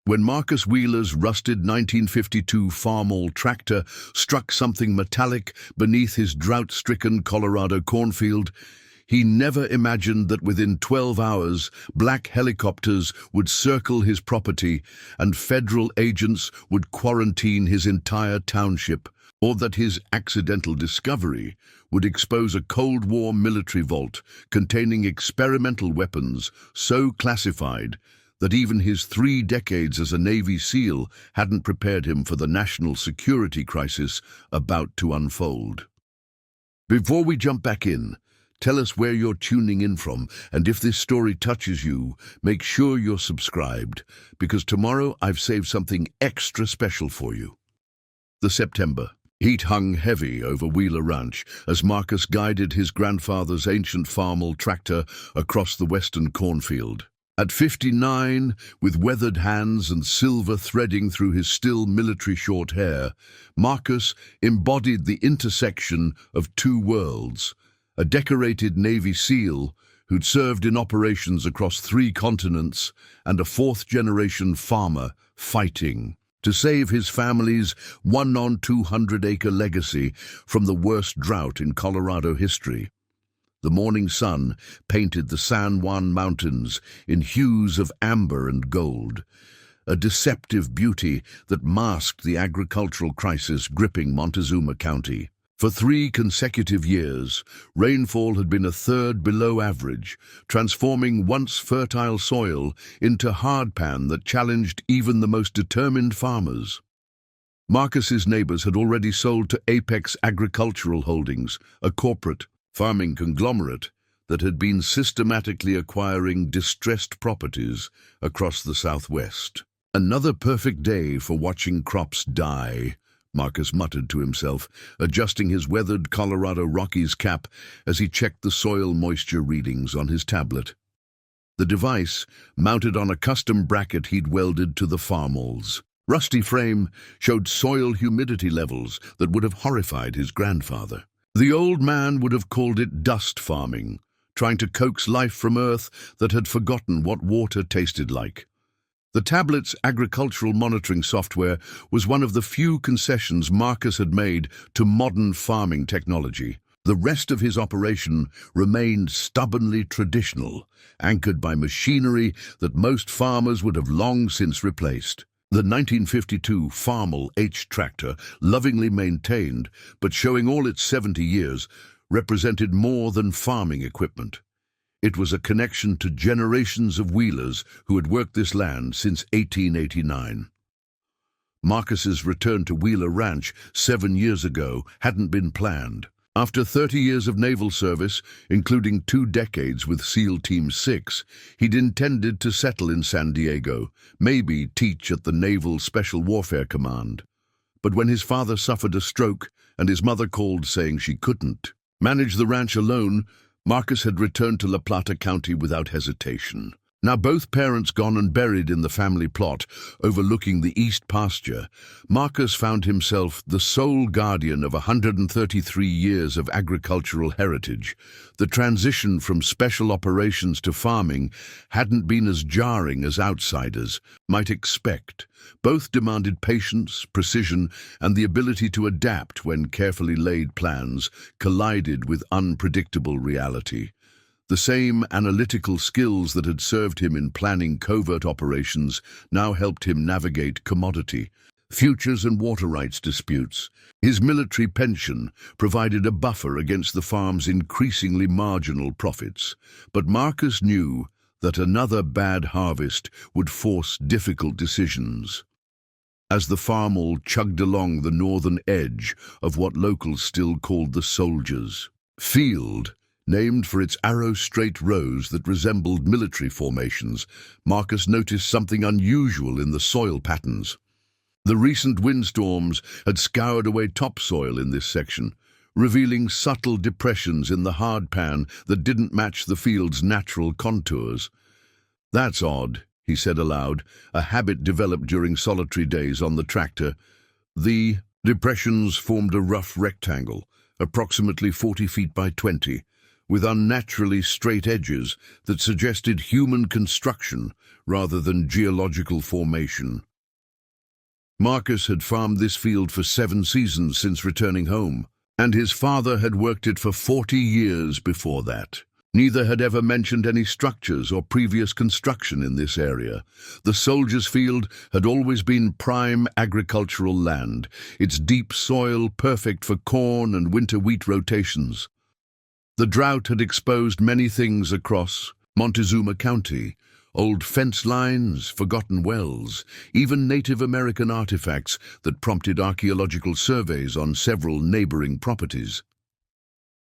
When Marcus Wheeler's rusted 1952 Farmall tractor struck something metallic beneath his drought-stricken Colorado cornfield, he never imagined that within 12 hours, black helicopters would circle his property and federal agents would quarantine his entire township, or that his accidental discovery would expose a Cold War military vault containing experimental weapons so classified that even his 3 decades as a Navy SEAL hadn't prepared him for the national security crisis about to unfold. Before we jump back in, tell us where you're tuning in from, and if this story touches you, make sure you're subscribed, because tomorrow I've saved something extra special for you. The September heat hung heavy over Wheeler Ranch as Marcus guided his grandfather's ancient Farmall tractor across the western cornfield. At 59, with weathered hands and silver threading through his still military short hair, Marcus embodied the intersection of 2 worlds, a decorated Navy SEAL who'd served in operations across 3 continents and a 4th-generation farmer fighting to save his family's 1-on-200-acre legacy from the worst drought in Colorado history. The morning sun painted the San Juan Mountains in hues of amber and gold, a deceptive beauty that masked the agricultural crisis gripping Montezuma County. For 3 consecutive years, rainfall had been a third below average, transforming once fertile soil into hardpan that challenged even the most determined farmers. Marcus's neighbors had already sold to Apex Agricultural Holdings, a corporate farming conglomerate that had been systematically acquiring distressed properties across the Southwest. Another perfect day for watching crops die, Marcus muttered to himself, adjusting his weathered Colorado Rockies cap as he checked the soil moisture readings on his tablet. The device, mounted on a custom bracket he'd welded to the Farmall's rusty frame, showed soil humidity levels that would have horrified his grandfather. The old man would have called it dust farming, trying to coax life from earth that had forgotten what water tasted like. The tablet's agricultural monitoring software was one of the few concessions Marcus had made to modern farming technology. The rest of his operation remained stubbornly traditional, anchored by machinery that most farmers would have long since replaced. The 1952 Farmall H tractor, lovingly maintained but showing all its 70 years, represented more than farming equipment. It was a connection to generations of Wheelers who had worked this land since 1889. Marcus's return to Wheeler Ranch 7 years ago hadn't been planned. After 30 years of naval service, including 2 decades with SEAL Team 6, he'd intended to settle in San Diego, maybe teach at the Naval Special Warfare Command. But when his father suffered a stroke and his mother called saying she couldn't manage the ranch alone, Marcus had returned to La Plata County without hesitation. Now both parents gone and buried in the family plot overlooking the east pasture, Marcus found himself the sole guardian of 133 years of agricultural heritage. The transition from special operations to farming hadn't been as jarring as outsiders might expect. Both demanded patience, precision, and the ability to adapt when carefully laid plans collided with unpredictable reality. The same analytical skills that had served him in planning covert operations now helped him navigate commodity, futures and water rights disputes. His military pension provided a buffer against the farm's increasingly marginal profits. But Marcus knew that another bad harvest would force difficult decisions. As the Farmall chugged along the northern edge of what locals still called the Soldiers' Field, named for its arrow-straight rows that resembled military formations, Marcus noticed something unusual in the soil patterns. The recent windstorms had scoured away topsoil in this section, revealing subtle depressions in the hardpan that didn't match the field's natural contours. "That's odd," he said aloud, a habit developed during solitary days on the tractor. The depressions formed a rough rectangle, approximately 40 feet by 20, with unnaturally straight edges that suggested human construction rather than geological formation. Marcus had farmed this field for 7 seasons since returning home, and his father had worked it for 40 years before that. Neither had ever mentioned any structures or previous construction in this area. The soldiers' field had always been prime agricultural land, its deep soil perfect for corn and winter wheat rotations. The drought had exposed many things across Montezuma County: old fence lines, forgotten wells, even Native American artifacts that prompted archaeological surveys on several neighboring properties.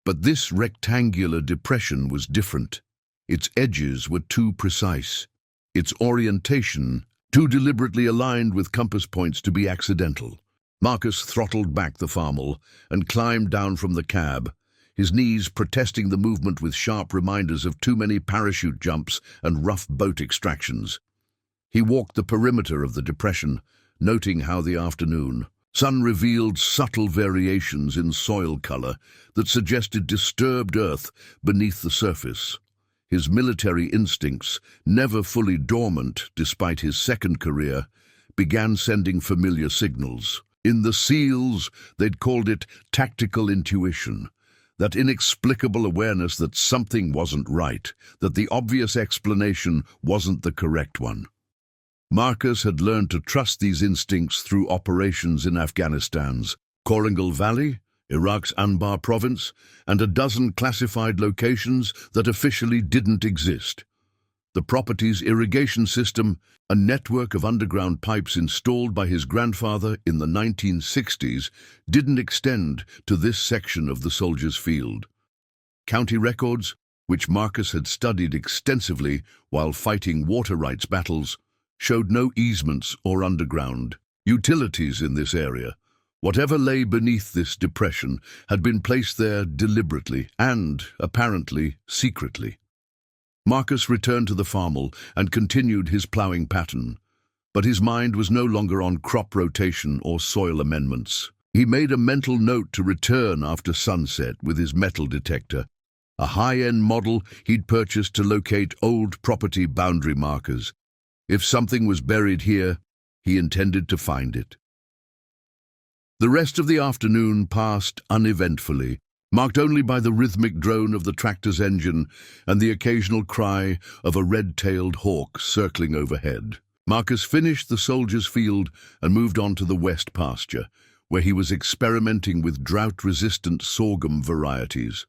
But this rectangular depression was different. Its edges were too precise, its orientation too deliberately aligned with compass points to be accidental. Marcus throttled back the Farmall and climbed down from the cab, his knees protesting the movement with sharp reminders of too many parachute jumps and rough boat extractions. He walked the perimeter of the depression, noting how the afternoon sun revealed subtle variations in soil color that suggested disturbed earth beneath the surface. His military instincts, never fully dormant despite his second career, began sending familiar signals. In the SEALs, they'd called it tactical intuition, that inexplicable awareness that something wasn't right, that the obvious explanation wasn't the correct one. Marcus had learned to trust these instincts through operations in Afghanistan's Korangal Valley, Iraq's Anbar province, and a dozen classified locations that officially didn't exist. The property's irrigation system, a network of underground pipes installed by his grandfather in the 1960s, didn't extend to this section of the soldiers' field. County records, which Marcus had studied extensively while fighting water rights battles, showed no easements or underground utilities in this area. Whatever lay beneath this depression had been placed there deliberately and, apparently, secretly. Marcus returned to the Farmall and continued his ploughing pattern, but his mind was no longer on crop rotation or soil amendments. He made a mental note to return after sunset with his metal detector, a high-end model he'd purchased to locate old property boundary markers. If something was buried here, he intended to find it. The rest of the afternoon passed uneventfully, marked only by the rhythmic drone of the tractor's engine and the occasional cry of a red-tailed hawk circling overhead. Marcus finished the soldier's field and moved on to the west pasture, where he was experimenting with drought-resistant sorghum varieties.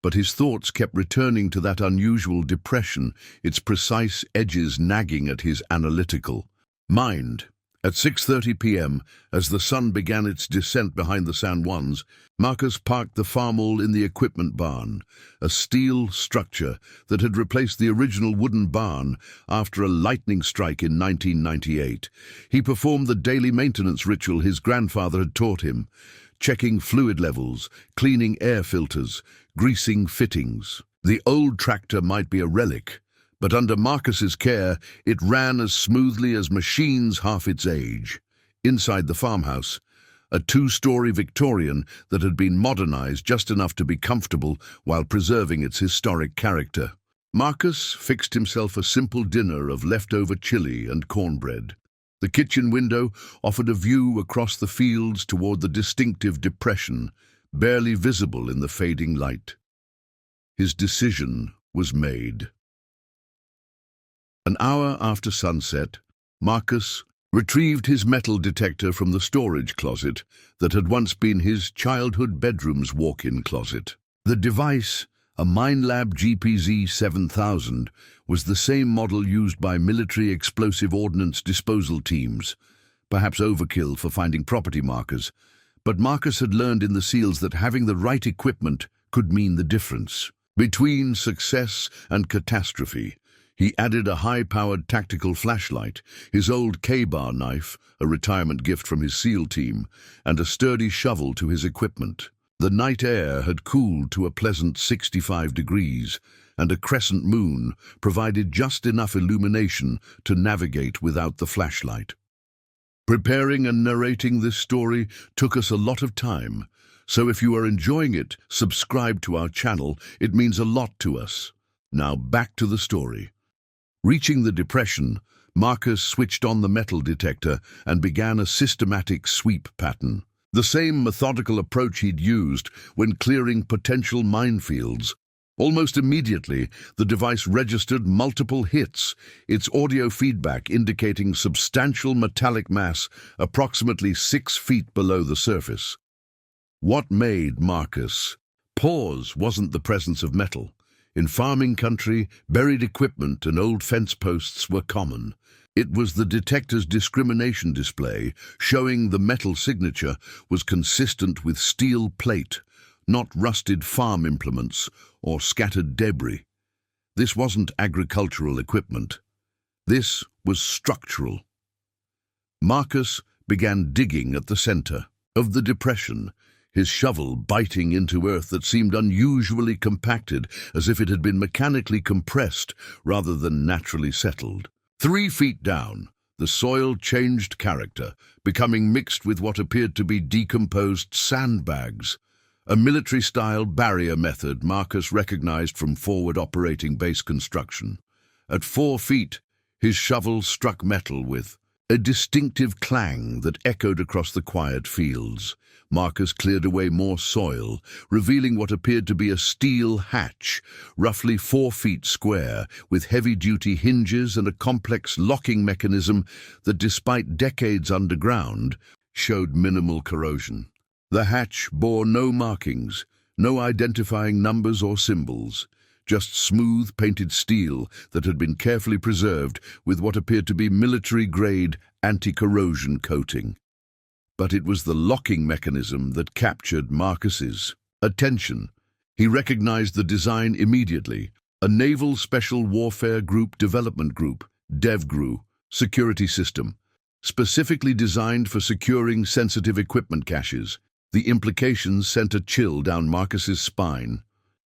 But his thoughts kept returning to that unusual depression, its precise edges nagging at his analytical mind. At 6:30 p.m., as the sun began its descent behind the San Juans, Marcus parked the Farmall in the equipment barn, a steel structure that had replaced the original wooden barn after a lightning strike in 1998. He performed the daily maintenance ritual his grandfather had taught him, checking fluid levels, cleaning air filters, greasing fittings. The old tractor might be a relic, but under Marcus's care, it ran as smoothly as machines half its age. Inside the farmhouse, a 2-story Victorian that had been modernized just enough to be comfortable while preserving its historic character. Marcus fixed himself a simple dinner of leftover chili and cornbread. The kitchen window offered a view across the fields toward the distinctive depression, barely visible in the fading light. His decision was made. An hour after sunset, Marcus retrieved his metal detector from the storage closet that had once been his childhood bedroom's walk-in closet. The device, a Minelab GPZ 7000, was the same model used by military explosive ordnance disposal teams, perhaps overkill for finding property markers, but Marcus had learned in the SEALs that having the right equipment could mean the difference. Between success and catastrophe, he added a high-powered tactical flashlight, his old K-bar knife, a retirement gift from his SEAL team, and a sturdy shovel to his equipment. The night air had cooled to a pleasant 65 degrees, and a crescent moon provided just enough illumination to navigate without the flashlight. Preparing and narrating this story took us a lot of time, So if you are enjoying it, subscribe to our channel. It means a lot to us. Now back to the story. Reaching the depression, Marcus switched on the metal detector and began a systematic sweep pattern. The same methodical approach he'd used when clearing potential minefields. Almost immediately, the device registered multiple hits, its audio feedback indicating substantial metallic mass approximately 6 feet below the surface. What made Marcus pause wasn't the presence of metal. In farming country, buried equipment and old fence posts were common. It was the detector's discrimination display showing the metal signature was consistent with steel plate, not rusted farm implements or scattered debris. This wasn't agricultural equipment. This was structural. Marcus began digging at the center of the depression, his shovel biting into earth that seemed unusually compacted, as if it had been mechanically compressed rather than naturally settled. 3 feet down, the soil changed character, becoming mixed with what appeared to be decomposed sandbags. A military-style barrier method Marcus recognized from forward operating base construction. At 4 feet, his shovel struck metal with a distinctive clang that echoed across the quiet fields. Marcus cleared away more soil, revealing what appeared to be a steel hatch, roughly 4 feet square, with heavy-duty hinges and a complex locking mechanism that, despite decades underground, showed minimal corrosion. The hatch bore no markings, no identifying numbers or symbols, just smooth painted steel that had been carefully preserved with what appeared to be military-grade anti-corrosion coating. But it was the locking mechanism that captured Marcus's attention. He recognized the design immediately: a Naval Special Warfare Group Development Group, DevGRU, security system, specifically designed for securing sensitive equipment caches. The implications sent a chill down Marcus's spine.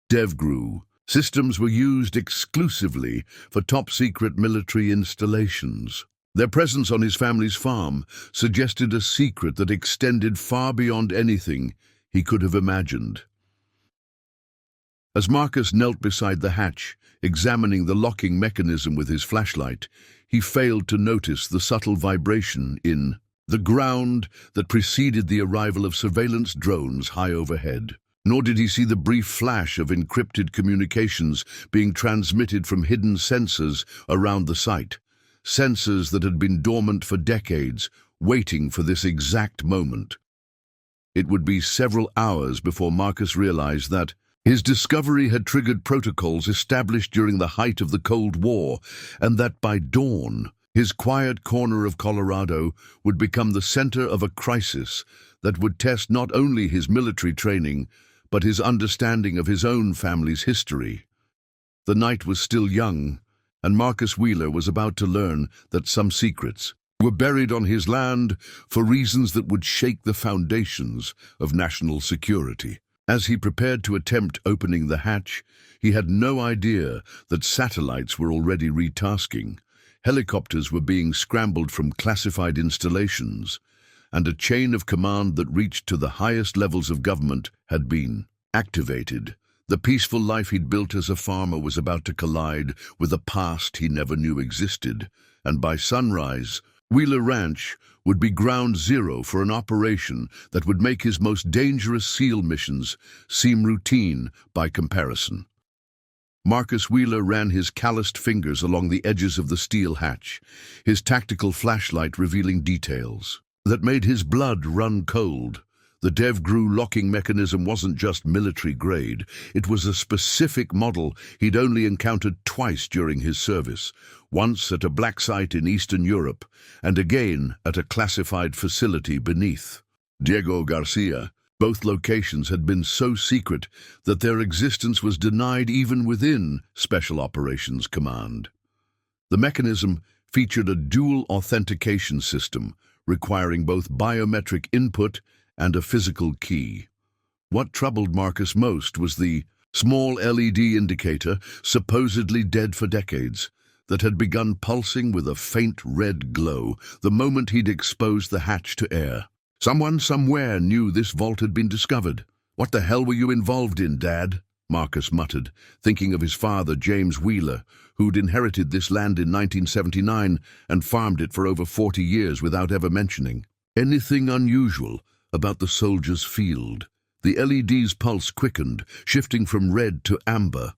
DevGRU systems were used exclusively for top-secret military installations. Their presence on his family's farm suggested a secret that extended far beyond anything he could have imagined. As Marcus knelt beside the hatch, examining the locking mechanism with his flashlight, he failed to notice the subtle vibration in the ground that preceded the arrival of surveillance drones high overhead. Nor did he see the brief flash of encrypted communications being transmitted from hidden sensors around the site. Sensors that had been dormant for decades, waiting for this exact moment. It would be several hours before Marcus realized that his discovery had triggered protocols established during the height of the Cold War, and that by dawn, his quiet corner of Colorado would become the center of a crisis that would test not only his military training, but his understanding of his own family's history. The night was still young, and Marcus Wheeler was about to learn that some secrets were buried on his land for reasons that would shake the foundations of national security. As he prepared to attempt opening the hatch, he had no idea that satellites were already retasking. Helicopters were being scrambled from classified installations, and a chain of command that reached to the highest levels of government had been activated. The peaceful life he'd built as a farmer was about to collide with a past he never knew existed, and by sunrise, Wheeler Ranch would be ground zero for an operation that would make his most dangerous SEAL missions seem routine by comparison. Marcus Wheeler ran his calloused fingers along the edges of the steel hatch, his tactical flashlight revealing details that made his blood run cold. The DevGRU locking mechanism wasn't just military grade, it was a specific model he'd only encountered twice during his service, once at a black site in Eastern Europe, and again at a classified facility beneath Diego Garcia. Both locations had been so secret that their existence was denied even within Special Operations Command. The mechanism featured a dual authentication system, requiring both biometric input and a physical key. What troubled Marcus most was the small LED indicator, supposedly dead for decades, that had begun pulsing with a faint red glow the moment he'd exposed the hatch to air. Someone somewhere knew this vault had been discovered. "What the hell were you involved in, Dad?" Marcus muttered, thinking of his father, James Wheeler, who'd inherited this land in 1979 and farmed it for over 40 years without ever mentioning anything unusual about the soldiers' field. The LED's pulse quickened, shifting from red to amber.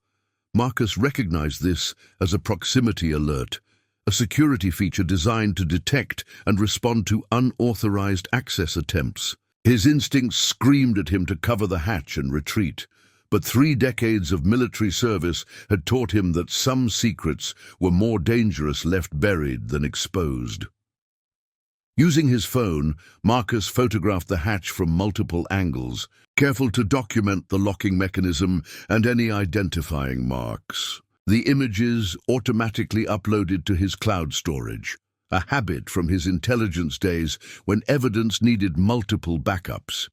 Marcus recognized this as a proximity alert, a security feature designed to detect and respond to unauthorized access attempts. His instincts screamed at him to cover the hatch and retreat, but 3 decades of military service had taught him that some secrets were more dangerous left buried than exposed. Using his phone, Marcus photographed the hatch from multiple angles, careful to document the locking mechanism and any identifying marks. The images automatically uploaded to his cloud storage, a habit from his intelligence days when evidence needed multiple backups.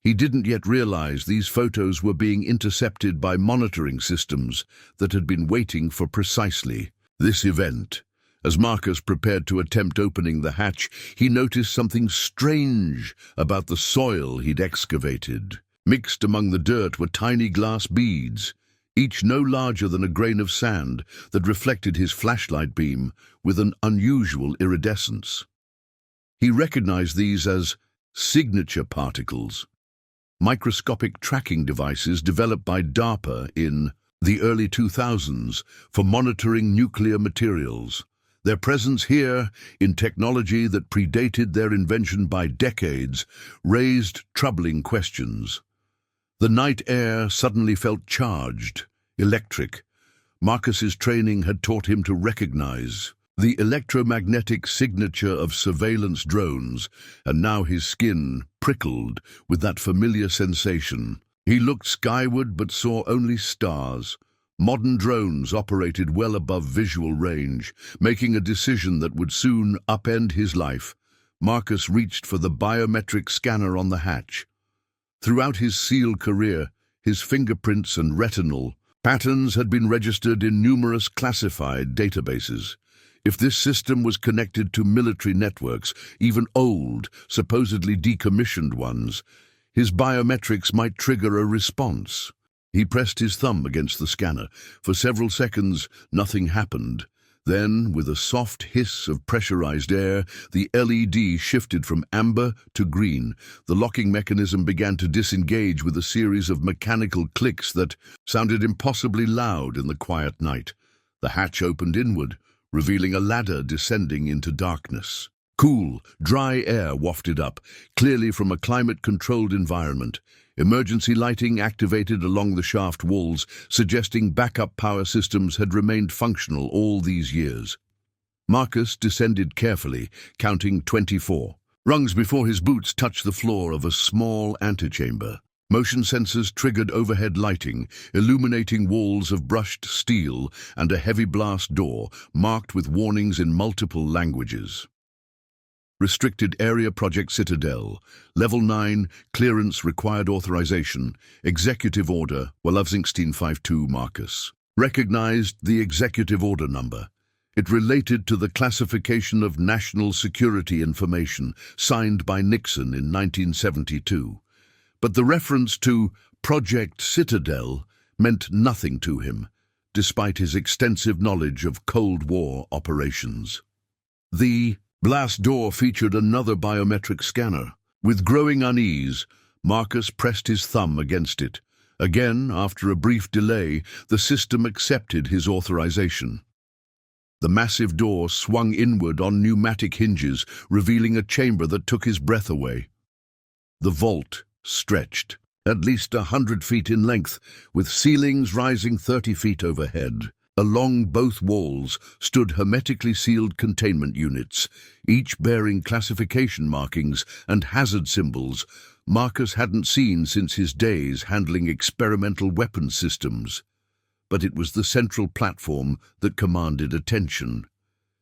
He didn't yet realize these photos were being intercepted by monitoring systems that had been waiting for precisely this event. As Marcus prepared to attempt opening the hatch, he noticed something strange about the soil he'd excavated. Mixed among the dirt were tiny glass beads, each no larger than a grain of sand, that reflected his flashlight beam with an unusual iridescence. He recognized these as signature particles, microscopic tracking devices developed by DARPA in the early 2000s for monitoring nuclear materials. Their presence here, in technology that predated their invention by decades, raised troubling questions. The night air suddenly felt charged, electric. Marcus's training had taught him to recognize the electromagnetic signature of surveillance drones, and now his skin prickled with that familiar sensation. He looked skyward but saw only stars. Modern drones operated well above visual range, making a decision that would soon upend his life. Marcus reached for the biometric scanner on the hatch. Throughout his SEAL career, his fingerprints and retinal patterns had been registered in numerous classified databases. If this system was connected to military networks, even old, supposedly decommissioned ones, his biometrics might trigger a response. He pressed his thumb against the scanner. For several seconds, nothing happened. Then, with a soft hiss of pressurized air, the LED shifted from amber to green. The locking mechanism began to disengage with a series of mechanical clicks that sounded impossibly loud in the quiet night. The hatch opened inward, revealing a ladder descending into darkness. Cool, dry air wafted up, clearly from a climate-controlled environment. Emergency lighting activated along the shaft walls, suggesting backup power systems had remained functional all these years. Marcus descended carefully, counting 24 rungs before his boots touched the floor of a small antechamber. Motion sensors triggered overhead lighting, illuminating walls of brushed steel and a heavy blast door marked with warnings in multiple languages. Restricted Area Project Citadel, Level 9, Clearance Required Authorization, Executive Order, Walowsingstein 52 Marcus. Recognized the Executive Order number. It related to the classification of national security information signed by Nixon in 1972. But the reference to Project Citadel meant nothing to him, despite his extensive knowledge of Cold War operations. The blast door featured another biometric scanner. With growing unease, Marcus pressed his thumb against it. Again, after a brief delay, the system accepted his authorization. The massive door swung inward on pneumatic hinges, revealing a chamber that took his breath away. The vault stretched, at least 100 feet in length, with ceilings rising 30 feet overhead. Along both walls stood hermetically sealed containment units, each bearing classification markings and hazard symbols Marcus hadn't seen since his days handling experimental weapons systems. But it was the central platform that commanded attention.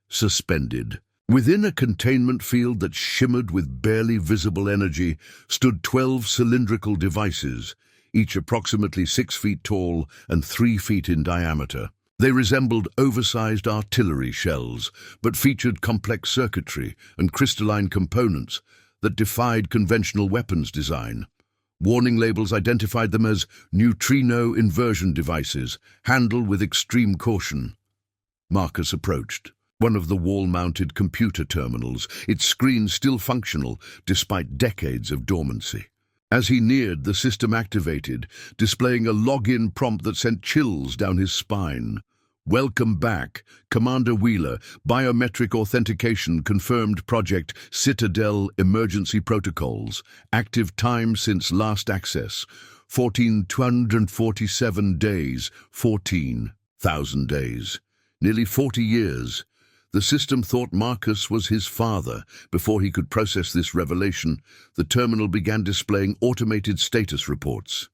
Suspended, within a containment field that shimmered with barely visible energy, stood 12 cylindrical devices, each approximately 6 feet tall and 3 feet in diameter. They resembled oversized artillery shells, but featured complex circuitry and crystalline components that defied conventional weapons design. Warning labels identified them as neutrino inversion devices, handled with extreme caution. Marcus approached one of the wall-mounted computer terminals, its screen still functional despite decades of dormancy. As he neared, the system activated, displaying a login prompt that sent chills down his spine. "Welcome back, Commander Wheeler. Biometric authentication confirmed. Project Citadel emergency protocols. Active time since last access. 14,247 days. 14,000 days. Nearly 40 years. The system thought Marcus was his father. Before he could process this revelation, the terminal began displaying automated status reports.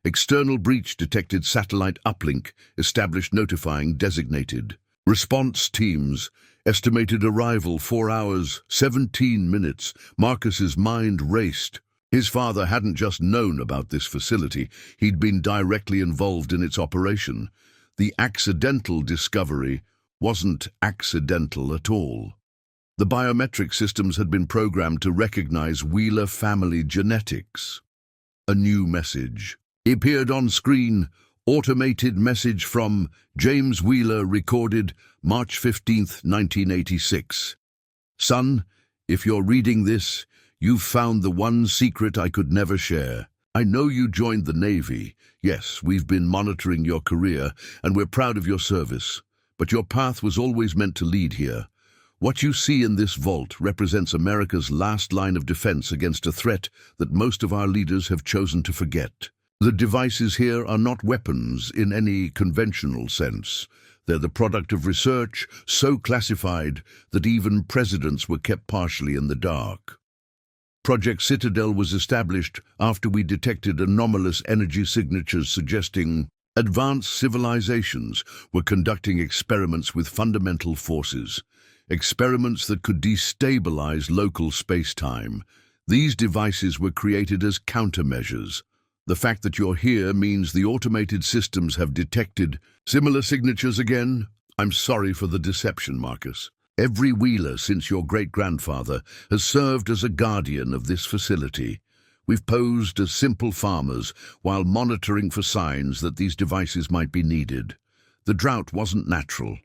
External breach detected. Satellite uplink established. Notifying designated response teams. Estimated arrival 4 hours, 17 minutes. Marcus's mind raced. His father hadn't just known about this facility, he'd been directly involved in its operation. The accidental discovery wasn't accidental at all. The biometric systems had been programmed to recognize Wheeler family genetics. A new message appeared on screen. Automated message from James Wheeler, recorded March 15th, 1986. "Son, if you're reading this, you've found the one secret I could never share. I know you joined the Navy. Yes, we've been monitoring your career, and we're proud of your service. But your path was always meant to lead here. What you see in this vault represents America's last line of defense against a threat that most of our leaders have chosen to forget. The devices here are not weapons in any conventional sense. They're the product of research so classified that even presidents were kept partially in the dark. Project Citadel was established after we detected anomalous energy signatures suggesting advanced civilizations were conducting experiments with fundamental forces, experiments that could destabilize local space-time. These devices were created as countermeasures. The fact that you're here means the automated systems have detected similar signatures again. I'm sorry for the deception, Marcus. Every Wheeler since your great-grandfather has served as a guardian of this facility. We've posed as simple farmers while monitoring for signs that these devices might be needed. The drought wasn't natural.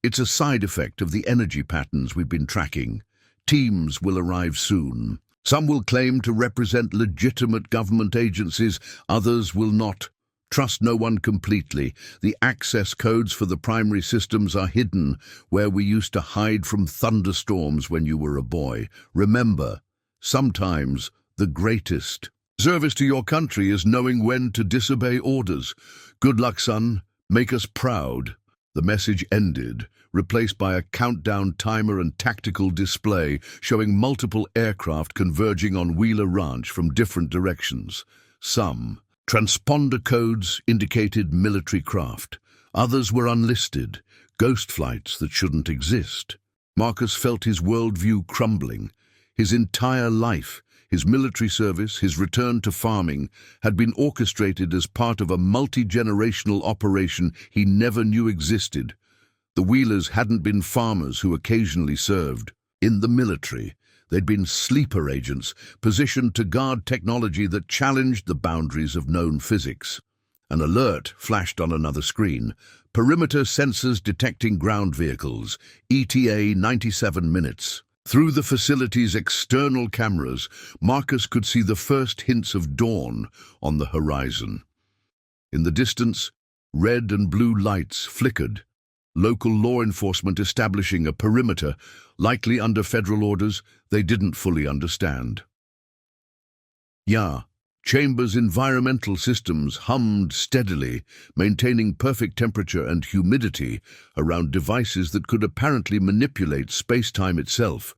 It's a side effect of the energy patterns we've been tracking. Teams will arrive soon. Some will claim to represent legitimate government agencies, others will not. Trust no one completely. The access codes for the primary systems are hidden where we used to hide from thunderstorms when you were a boy. Remember, sometimes the greatest service to your country is knowing when to disobey orders. Good luck, son. Make us proud. The message ended, replaced by a countdown timer and tactical display showing multiple aircraft converging on Wheeler Ranch from different directions. Some transponder codes indicated military craft. Others were unlisted, ghost flights that shouldn't exist. Marcus felt his worldview crumbling. His entire life, his military service, his return to farming, had been orchestrated as part of a multi-generational operation he never knew existed. The Wheelers hadn't been farmers who occasionally served in the military. They'd been sleeper agents, positioned to guard technology that challenged the boundaries of known physics. An alert flashed on another screen. Perimeter sensors detecting ground vehicles. ETA 97 minutes. Through the facility's external cameras, Marcus could see the first hints of dawn on the horizon. In the distance, red and blue lights flickered. Local law enforcement establishing a perimeter, likely under federal orders they didn't fully understand. Chambers' environmental systems hummed steadily, maintaining perfect temperature and humidity around devices that could apparently manipulate space-time itself.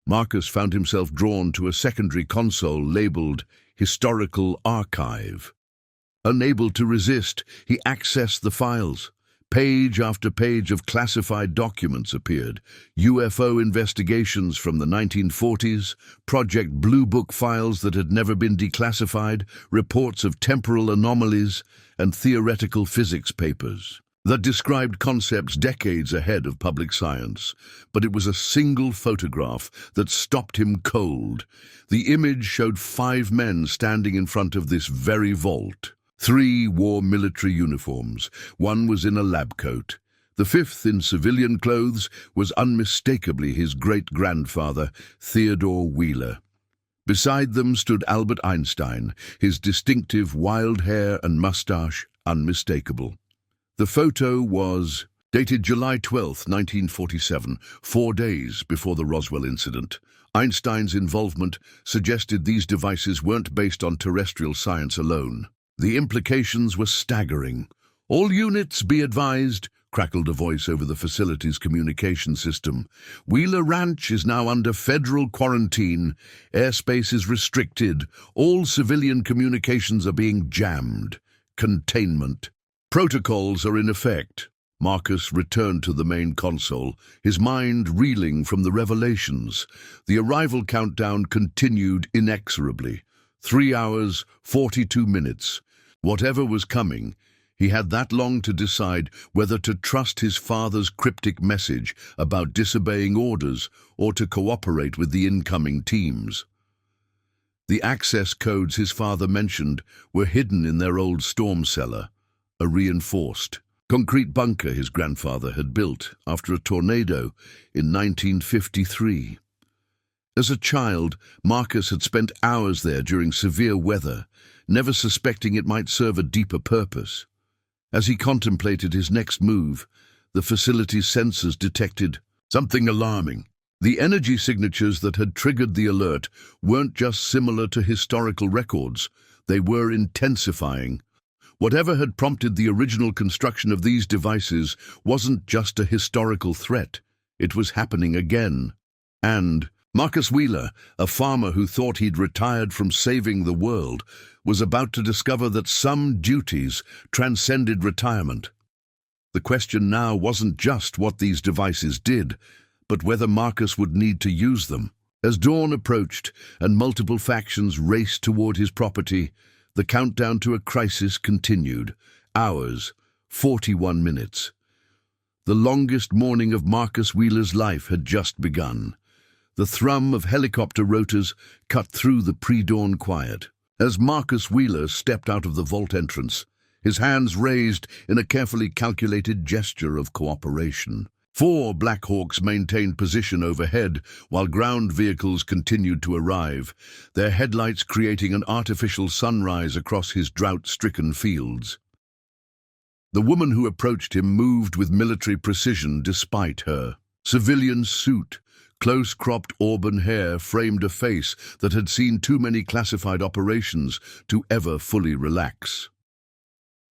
Marcus found himself drawn to a secondary console labeled Historical Archive. Unable to resist, he accessed the files. Page after page of classified documents appeared. UFO investigations from the 1940s, Project Blue Book files that had never been declassified, reports of temporal anomalies, and theoretical physics papers. that described concepts decades ahead of public science, but it was a single photograph that stopped him cold. The image showed 5 men standing in front of this very vault. 3 wore military uniforms. 1 was in a lab coat. The 5th, in civilian clothes, was unmistakably his great-grandfather, Theodore Wheeler. Beside them stood Albert Einstein, his distinctive wild hair and mustache unmistakable. The photo was dated July 12, 1947, 4 days before the Roswell incident. Einstein's involvement suggested these devices weren't based on terrestrial science alone. The implications were staggering. "All units be advised," crackled a voice over the facility's communication system. "Wheeler Ranch is now under federal quarantine. Airspace is restricted. All civilian communications are being jammed. Containment. Protocols are in effect." Marcus returned to the main console, his mind reeling from the revelations. The arrival countdown continued inexorably. 3 hours, 42 minutes. Whatever was coming, he had that long to decide whether to trust his father's cryptic message about disobeying orders or to cooperate with the incoming teams. The access codes his father mentioned were hidden in their old storm cellar, a reinforced concrete bunker his grandfather had built after a tornado in 1953. As a child, Marcus had spent hours there during severe weather, never suspecting it might serve a deeper purpose. As he contemplated his next move, the facility's sensors detected something alarming. The energy signatures that had triggered the alert weren't just similar to historical records, they were intensifying. Whatever had prompted the original construction of these devices wasn't just a historical threat, it was happening again. And Marcus Wheeler, a farmer who thought he'd retired from saving the world, was about to discover that some duties transcended retirement. The question now wasn't just what these devices did, but whether Marcus would need to use them. As dawn approached and multiple factions raced toward his property, the countdown to a crisis continued. Hours, 41 minutes. The longest morning of Marcus Wheeler's life had just begun. The thrum of helicopter rotors cut through the pre-dawn quiet. As Marcus Wheeler stepped out of the vault entrance, his hands raised in a carefully calculated gesture of cooperation. 4 Black Hawks maintained position overhead while ground vehicles continued to arrive, their headlights creating an artificial sunrise across his drought-stricken fields. The woman who approached him moved with military precision despite her civilian suit. Close-cropped auburn hair framed a face that had seen too many classified operations to ever fully relax.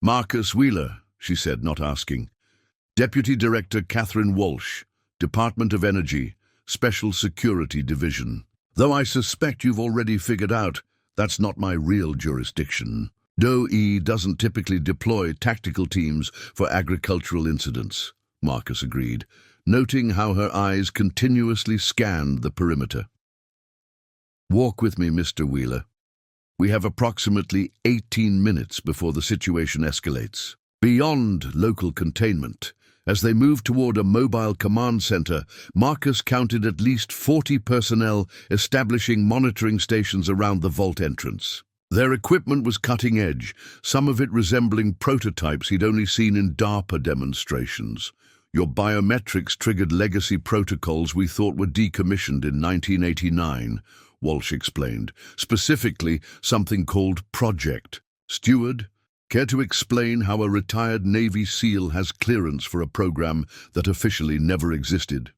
"Marcus Wheeler," she said, not asking. "Deputy Director Catherine Walsh, Department of Energy, Special Security Division. Though I suspect you've already figured out that's not my real jurisdiction. DOE doesn't typically deploy tactical teams for agricultural incidents," Marcus agreed, noting how her eyes continuously scanned the perimeter. "Walk with me, Mr. Wheeler. We have approximately 18 minutes before the situation escalates." Beyond local containment, as they moved toward a mobile command center, Marcus counted at least 40 personnel establishing monitoring stations around the vault entrance. Their equipment was cutting edge, some of it resembling prototypes he'd only seen in DARPA demonstrations. "Your biometrics triggered legacy protocols we thought were decommissioned in 1989, Walsh explained, specifically something called Project. Steward, care to explain how a retired Navy SEAL has clearance for a program that officially never existed?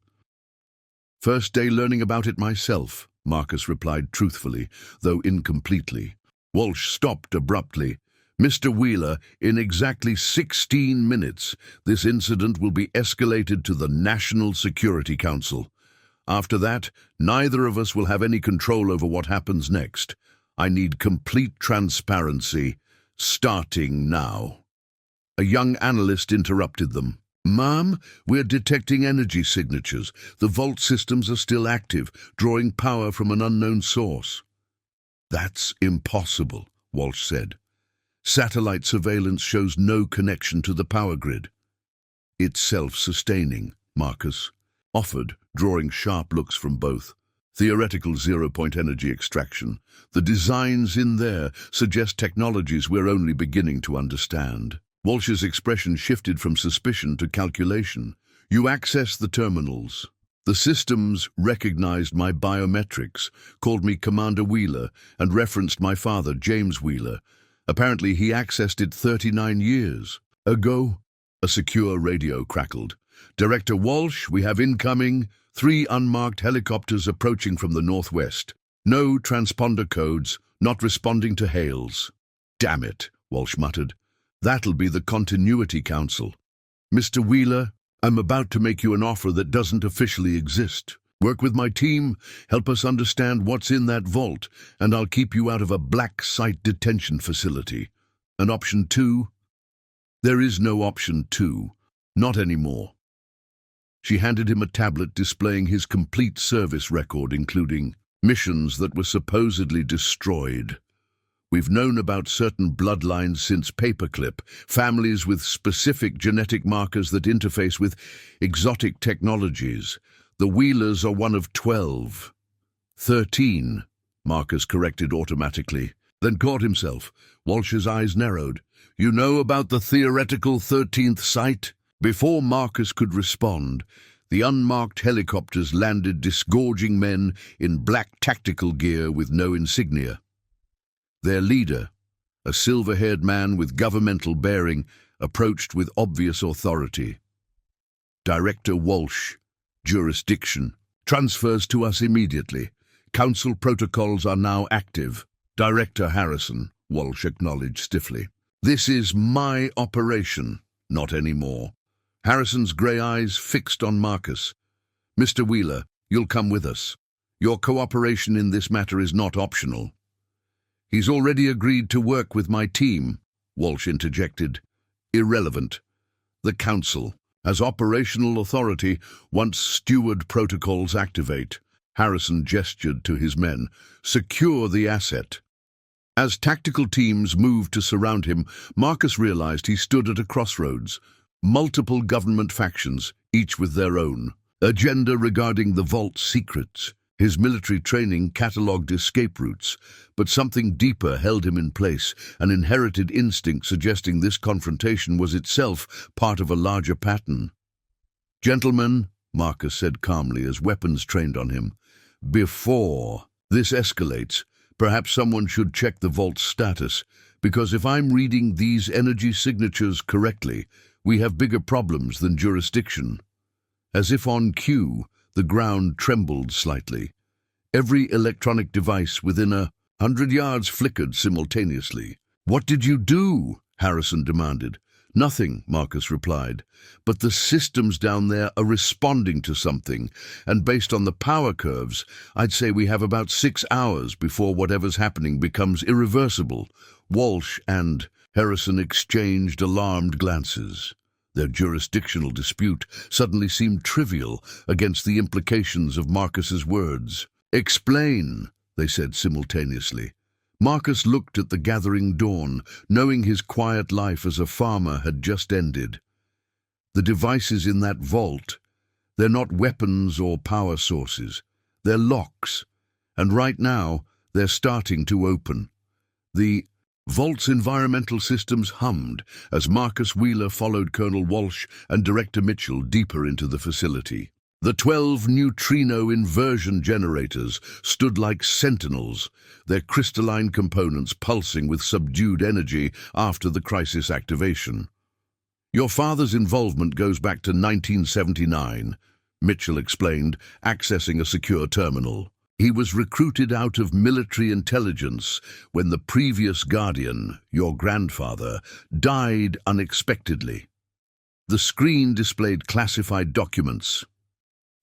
"First day learning about it myself," Marcus replied truthfully, though incompletely. Walsh stopped abruptly. "Mr. Wheeler, in exactly 16 minutes, this incident will be escalated to the National Security Council. After that, neither of us will have any control over what happens next. I need complete transparency, starting now." A young analyst interrupted them. "Ma'am, we're detecting energy signatures. The vault systems are still active, drawing power from an unknown source." "That's impossible," Walsh said. "Satellite surveillance shows no connection to the power grid." It's self-sustaining, Marcus offered, drawing sharp looks from both. Theoretical zero-point energy extraction. The designs in there suggest technologies we're only beginning to understand. Walsh's expression shifted from suspicion to calculation. You access the terminals. The systems recognized my biometrics, called me Commander Wheeler, and referenced my father, James Wheeler. Apparently he accessed it 39 years ago. A secure radio crackled. Director Walsh, we have incoming 3 unmarked helicopters approaching from the northwest. No transponder codes, not responding to hails. Damn it, Walsh muttered. That'll be the Continuity Council. Mr. Wheeler, I'm about to make you an offer that doesn't officially exist. Work with my team, help us understand what's in that vault, and I'll keep you out of a black site detention facility. And option 2? There is no option 2. Not anymore. She handed him a tablet displaying his complete service record, including missions that were supposedly destroyed. We've known about certain bloodlines since Paperclip, families with specific genetic markers that interface with exotic technologies. The Wheelers are one of 12. 13, Marcus corrected automatically, then caught himself. Walsh's eyes narrowed. You know about the theoretical 13th site? Before Marcus could respond, the unmarked helicopters landed, disgorging men in black tactical gear with no insignia. Their leader, a silver-haired man with governmental bearing, approached with obvious authority. Director Walsh, jurisdiction. Transfers to us immediately. Council protocols are now active. Director Harrison, Walsh acknowledged stiffly. This is my operation, not anymore. Harrison's grey eyes fixed on Marcus. Mr. Wheeler, you'll come with us. Your cooperation in this matter is not optional. He's already agreed to work with my team, Walsh interjected. Irrelevant. The Council, as operational authority, once steward protocols activate. Harrison gestured to his men. Secure the asset. As tactical teams moved to surround him, Marcus realized he stood at a crossroads. Multiple government factions, each with their own agenda regarding the vault's secrets. His military training catalogued escape routes, but something deeper held him in place, an inherited instinct suggesting this confrontation was itself part of a larger pattern. Gentlemen, Marcus said calmly as weapons trained on him, before this escalates, perhaps someone should check the vault's status, because if I'm reading these energy signatures correctly, we have bigger problems than jurisdiction. As if on cue, the ground trembled slightly. Every electronic device within 100 yards flickered simultaneously. What did you do? Harrison demanded. Nothing, Marcus replied. But the systems down there are responding to something, and based on the power curves, I'd say we have about 6 hours before whatever's happening becomes irreversible. Walsh and Harrison exchanged alarmed glances. Their jurisdictional dispute suddenly seemed trivial against the implications of Marcus's words. Explain, they said simultaneously. Marcus looked at the gathering dawn, knowing his quiet life as a farmer had just ended. The devices in that vault, they're not weapons or power sources. They're locks, and right now they're starting to open. The vault's environmental systems hummed as Marcus Wheeler followed Colonel Walsh and Director Mitchell deeper into the facility. The 12 neutrino inversion generators stood like sentinels, their crystalline components pulsing with subdued energy after the crisis activation. Your father's involvement goes back to 1979, Mitchell explained, accessing a secure terminal. He was recruited out of military intelligence when the previous guardian, your grandfather, died unexpectedly. The screen displayed classified documents.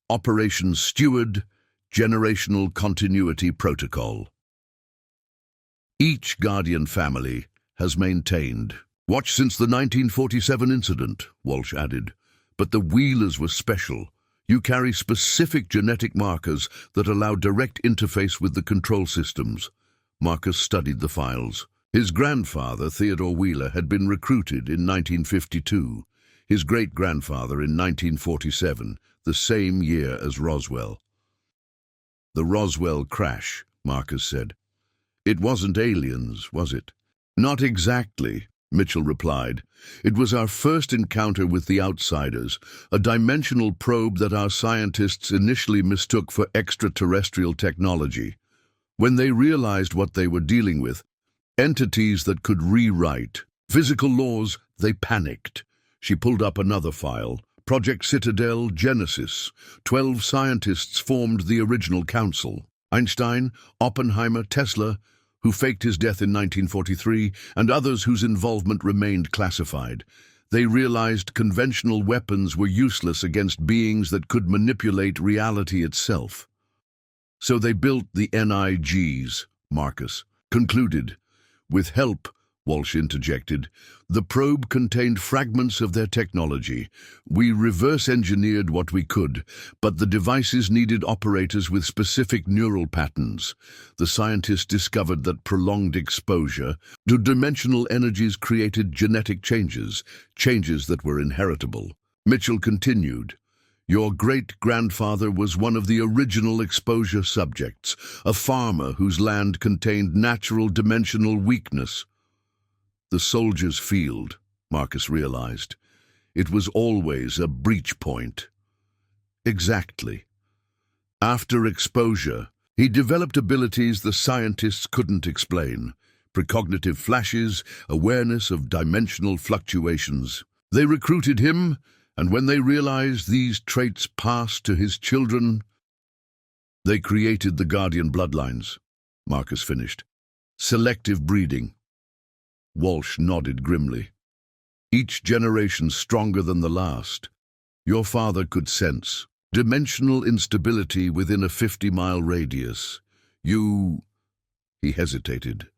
Operation Steward, Generational Continuity Protocol. Each Guardian family has maintained. Watch since the 1947 incident, Walsh added. But the Wheelers were special. You carry specific genetic markers that allow direct interface with the control systems. Marcus studied the files. His grandfather, Theodore Wheeler, had been recruited in 1952. His great-grandfather in 1947, the same year as Roswell. The Roswell crash, Marcus said. It wasn't aliens, was it? Not exactly, Mitchell replied. It was our first encounter with the outsiders, a dimensional probe that our scientists initially mistook for extraterrestrial technology. When they realized what they were dealing with, entities that could rewrite physical laws, they panicked. She pulled up another file. Project Citadel Genesis. 12 scientists formed the original council. Einstein, Oppenheimer, Tesla, who faked his death in 1943, and others whose involvement remained classified. They realized conventional weapons were useless against beings that could manipulate reality itself. So they built the NIGs, Marcus concluded. With help, Walsh interjected, the probe contained fragments of their technology. We reverse-engineered what we could, but the devices needed operators with specific neural patterns. The scientists discovered that prolonged exposure to dimensional energies created genetic changes that were inheritable. Mitchell continued, your great-grandfather was one of the original exposure subjects, a farmer whose land contained natural dimensional weakness. The soldiers' field, Marcus realized. It was always a breach point. Exactly. After exposure, he developed abilities the scientists couldn't explain. Precognitive flashes, awareness of dimensional fluctuations. They recruited him, and when they realized these traits passed to his children, they created the Guardian bloodlines, Marcus finished. Selective breeding. Walsh nodded grimly. Each generation stronger than the last. Your father could sense dimensional instability within a 50-mile radius. He hesitated.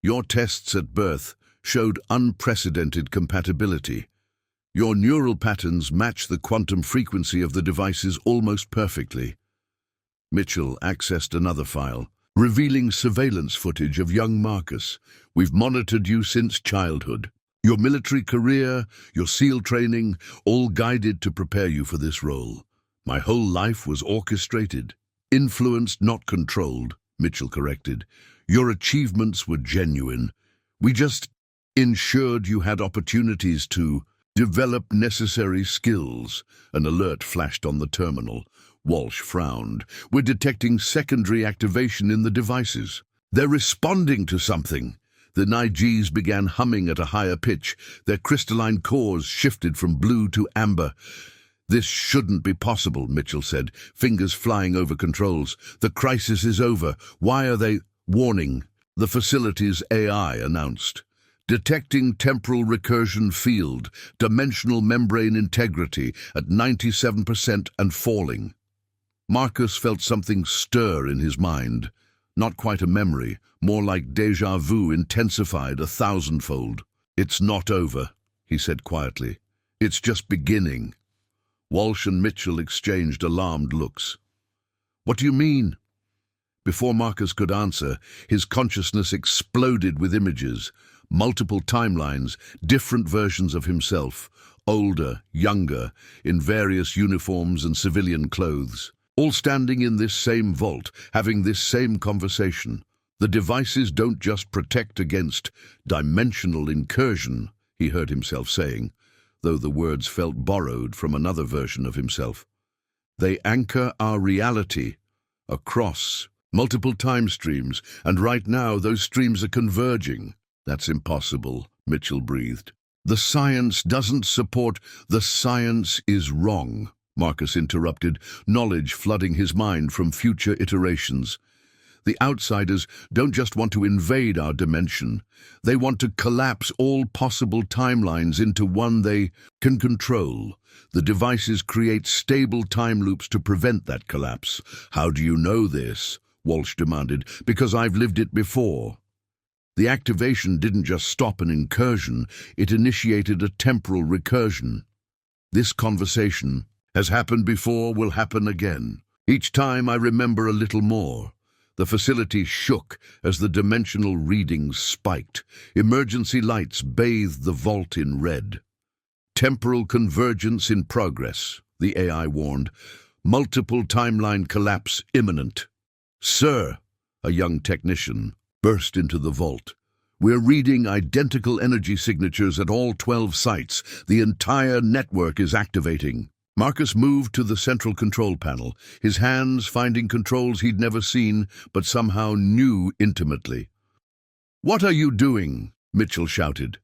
Your tests at birth showed unprecedented compatibility. Your neural patterns match the quantum frequency of the devices almost perfectly. Mitchell accessed another file, revealing surveillance footage of young Marcus. We've monitored you since childhood. Your military career, your SEAL training, all guided to prepare you for this role. My whole life was orchestrated. Influenced, not controlled, Mitchell corrected. Your achievements were genuine. We just ensured you had opportunities to develop necessary skills. An alert flashed on the terminal. Walsh frowned. We're detecting secondary activation in the devices. They're responding to something. The NIGs began humming at a higher pitch. Their crystalline cores shifted from blue to amber. This shouldn't be possible, Mitchell said, fingers flying over controls. The crisis is over. Why are they... Warning, the facility's AI announced. Detecting temporal recursion field, dimensional membrane integrity at 97% and falling. Marcus felt something stir in his mind. Not quite a memory, more like déjà vu intensified 1,000-fold. It's not over, he said quietly. It's just beginning. Walsh and Mitchell exchanged alarmed looks. What do you mean? Before Marcus could answer, his consciousness exploded with images, multiple timelines, different versions of himself, older, younger, in various uniforms and civilian clothes, all standing in this same vault, having this same conversation. The devices don't just protect against dimensional incursion, he heard himself saying, though the words felt borrowed from another version of himself. They anchor our reality across multiple time streams, and right now those streams are converging. That's impossible, Mitchell breathed. The science doesn't support. The science is wrong, Marcus interrupted, knowledge flooding his mind from future iterations. The outsiders don't just want to invade our dimension. They want to collapse all possible timelines into one they can control. The devices create stable time loops to prevent that collapse. How do you know this? Walsh demanded. Because I've lived it before. The activation didn't just stop an incursion, it initiated a temporal recursion. This conversation has happened before, will happen again. Each time I remember a little more. The facility shook as the dimensional readings spiked. Emergency lights bathed the vault in red. Temporal convergence in progress, the AI warned. Multiple timeline collapse imminent. Sir, a young technician burst into the vault. We're reading identical energy signatures at all 12 sites. The entire network is activating. Marcus moved to the central control panel, his hands finding controls he'd never seen, but somehow knew intimately. "What are you doing?" Mitchell shouted.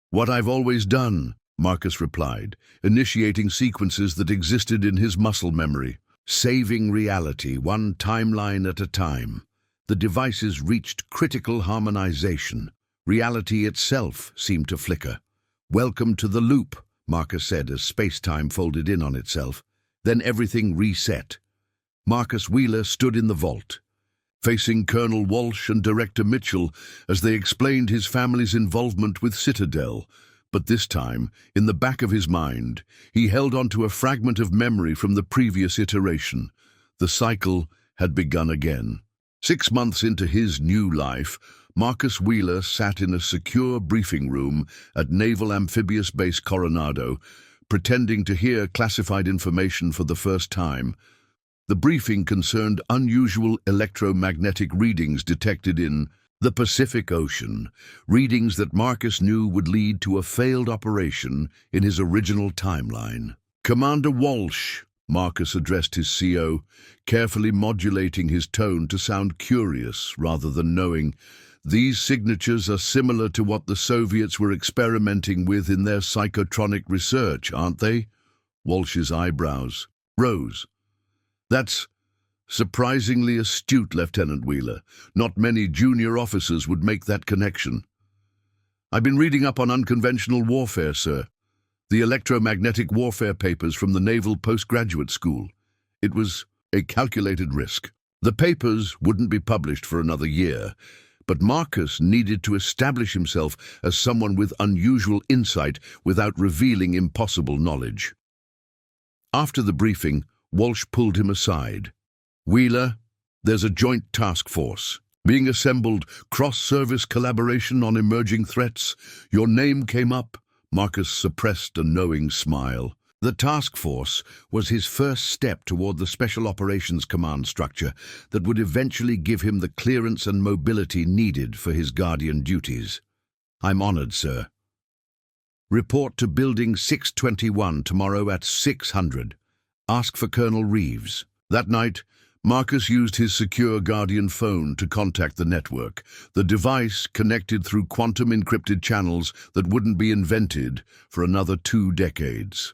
"What I've always done," Marcus replied, initiating sequences that existed in his muscle memory. Saving reality, one timeline at a time. The devices reached critical harmonization. Reality itself seemed to flicker. "Welcome to the loop," Marcus said as space-time folded in on itself. Then everything reset. Marcus Wheeler stood in the vault, facing Colonel Walsh and Director Mitchell as they explained his family's involvement with Citadel. But this time, in the back of his mind, he held onto a fragment of memory from the previous iteration. The cycle had begun again. 6 months into his new life, Marcus Wheeler sat in a secure briefing room at Naval Amphibious Base Coronado, pretending to hear classified information for the first time. The briefing concerned unusual electromagnetic readings detected in the Pacific Ocean, readings that Marcus knew would lead to a failed operation in his original timeline. "Commander Walsh," Marcus addressed his CO, carefully modulating his tone to sound curious rather than knowing. "These signatures are similar to what the Soviets were experimenting with in their psychotronic research, aren't they?" Walsh's eyebrows rose. "That's surprisingly astute, Lieutenant Wheeler. Not many junior officers would make that connection." "I've been reading up on unconventional warfare, sir. The electromagnetic warfare papers from the Naval Postgraduate School. It was a calculated risk. The papers wouldn't be published for another year, but Marcus needed to establish himself as someone with unusual insight without revealing impossible knowledge." After the briefing, Walsh pulled him aside. "Wheeler, there's a joint task force being assembled, cross-service collaboration on emerging threats. Your name came up." Marcus suppressed a knowing smile. The task force was his first step toward the Special Operations Command structure that would eventually give him the clearance and mobility needed for his Guardian duties. "I'm honored, sir. Report to Building 621 tomorrow at 600. Ask for Colonel Reeves." That night, Marcus used his secure Guardian phone to contact the network. The device connected through quantum-encrypted channels that wouldn't be invented for another 2 decades.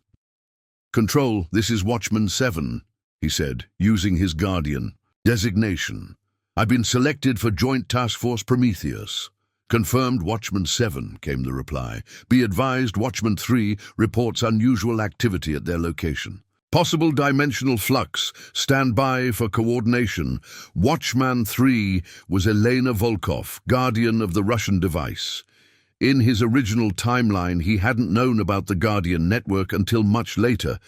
"Control, this is Watchman 7, he said, using his Guardian designation. "I've been selected for Joint Task Force Prometheus." "Confirmed, Watchman 7, came the reply. "Be advised, Watchman 3 reports unusual activity at their location. Possible dimensional flux. Stand by for coordination." Watchman 3 was Elena Volkov, guardian of the Russian device. In his original timeline, he hadn't known about the Guardian network until much later.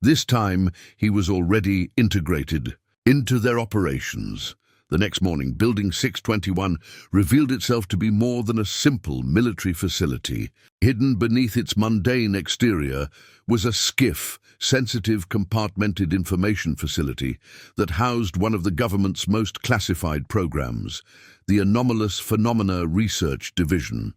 This time, he was already integrated into their operations. The next morning, Building 621 revealed itself to be more than a simple military facility. Hidden beneath its mundane exterior was a SCIF, sensitive compartmented information facility, that housed one of the government's most classified programs, the Anomalous Phenomena Research Division.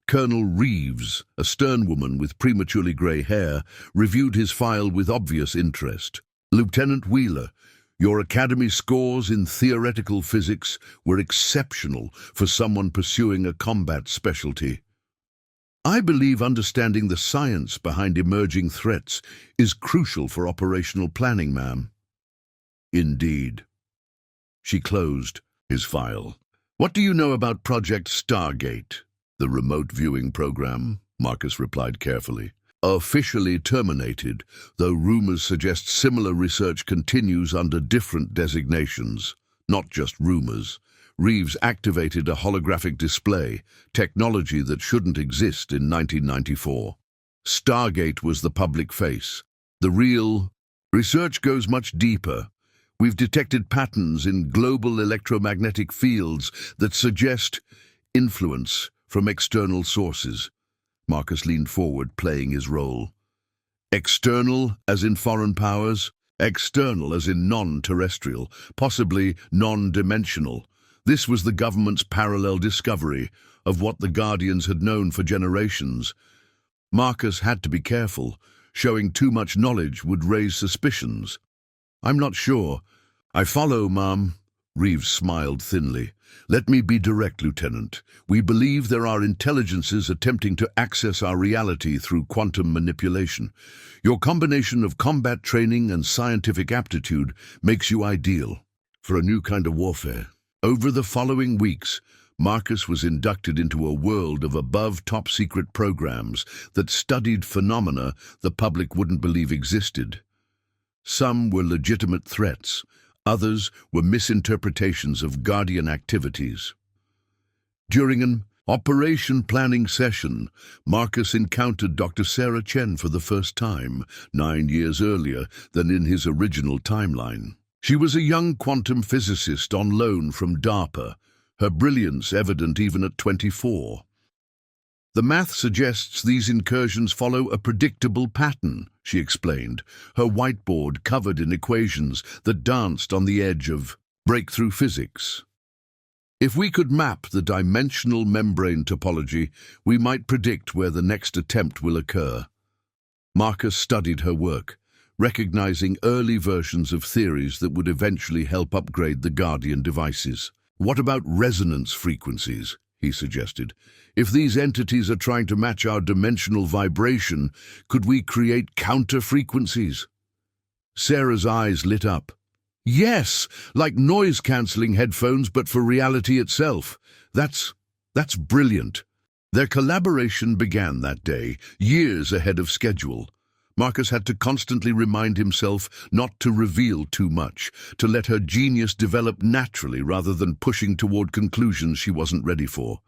Colonel Reeves, a stern woman with prematurely grey hair, reviewed his file with obvious interest. "Lieutenant Wheeler, your academy scores in theoretical physics were exceptional for someone pursuing a combat specialty. I believe understanding the science behind emerging threats is crucial for operational planning, ma'am." "Indeed." She closed his file. "What do you know about Project Stargate?" "The remote viewing program," Marcus replied carefully. "Officially terminated, though rumors suggest similar research continues under different designations. Not just rumors. Reeves activated a holographic display, technology that shouldn't exist in 1994. Stargate was the public face. The real research goes much deeper. We've detected patterns in global electromagnetic fields that suggest influence from external sources. Marcus leaned forward, playing his role. External, as in foreign powers. External, as in non-terrestrial, possibly non-dimensional. This was the government's parallel discovery of what the Guardians had known for generations. Marcus had to be careful. Showing too much knowledge would raise suspicions. "I'm not sure. I follow, ma'am." Reeves smiled thinly. "Let me be direct, Lieutenant. We believe there are intelligences attempting to access our reality through quantum manipulation. Your combination of combat training and scientific aptitude makes you ideal for a new kind of warfare." Over the following weeks, Marcus was inducted into a world of above top-secret programs that studied phenomena the public wouldn't believe existed. Some were legitimate threats. Others were misinterpretations of Guardian activities. During an operation planning session, Marcus encountered Dr. Sarah Chen for the first time, 9 years earlier than in his original timeline. She was a young quantum physicist on loan from DARPA, her brilliance evident even at 24. "The math suggests these incursions follow a predictable pattern," she explained, her whiteboard covered in equations that danced on the edge of breakthrough physics. "If we could map the dimensional membrane topology, we might predict where the next attempt will occur." Marcus studied her work, recognizing early versions of theories that would eventually help upgrade the Guardian devices. "What about resonance frequencies?" he suggested. "If these entities are trying to match our dimensional vibration, could we create counter-frequencies?" Sarah's eyes lit up. "Yes, like noise-cancelling headphones, but for reality itself. That's brilliant." Their collaboration began that day, years ahead of schedule. Marcus had to constantly remind himself not to reveal too much, to let her genius develop naturally rather than pushing toward conclusions she wasn't ready for.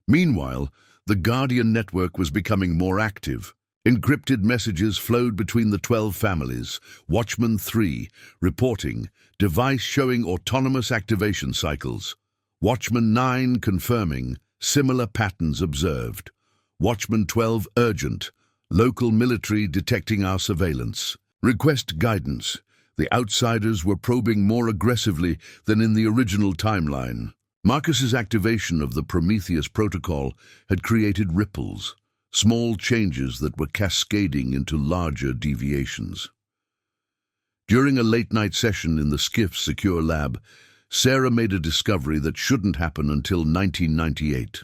Meanwhile, the Guardian network was becoming more active. Encrypted messages flowed between the 12 families. Watchman 3, reporting, device showing autonomous activation cycles. Watchman 9, confirming, similar patterns observed. Watchman 12, urgent, local military detecting our surveillance. Request guidance. The outsiders were probing more aggressively than in the original timeline. Marcus's activation of the Prometheus protocol had created ripples, small changes that were cascading into larger deviations. During a late-night session in the Skiff's secure lab, Sarah made a discovery that shouldn't happen until 1998.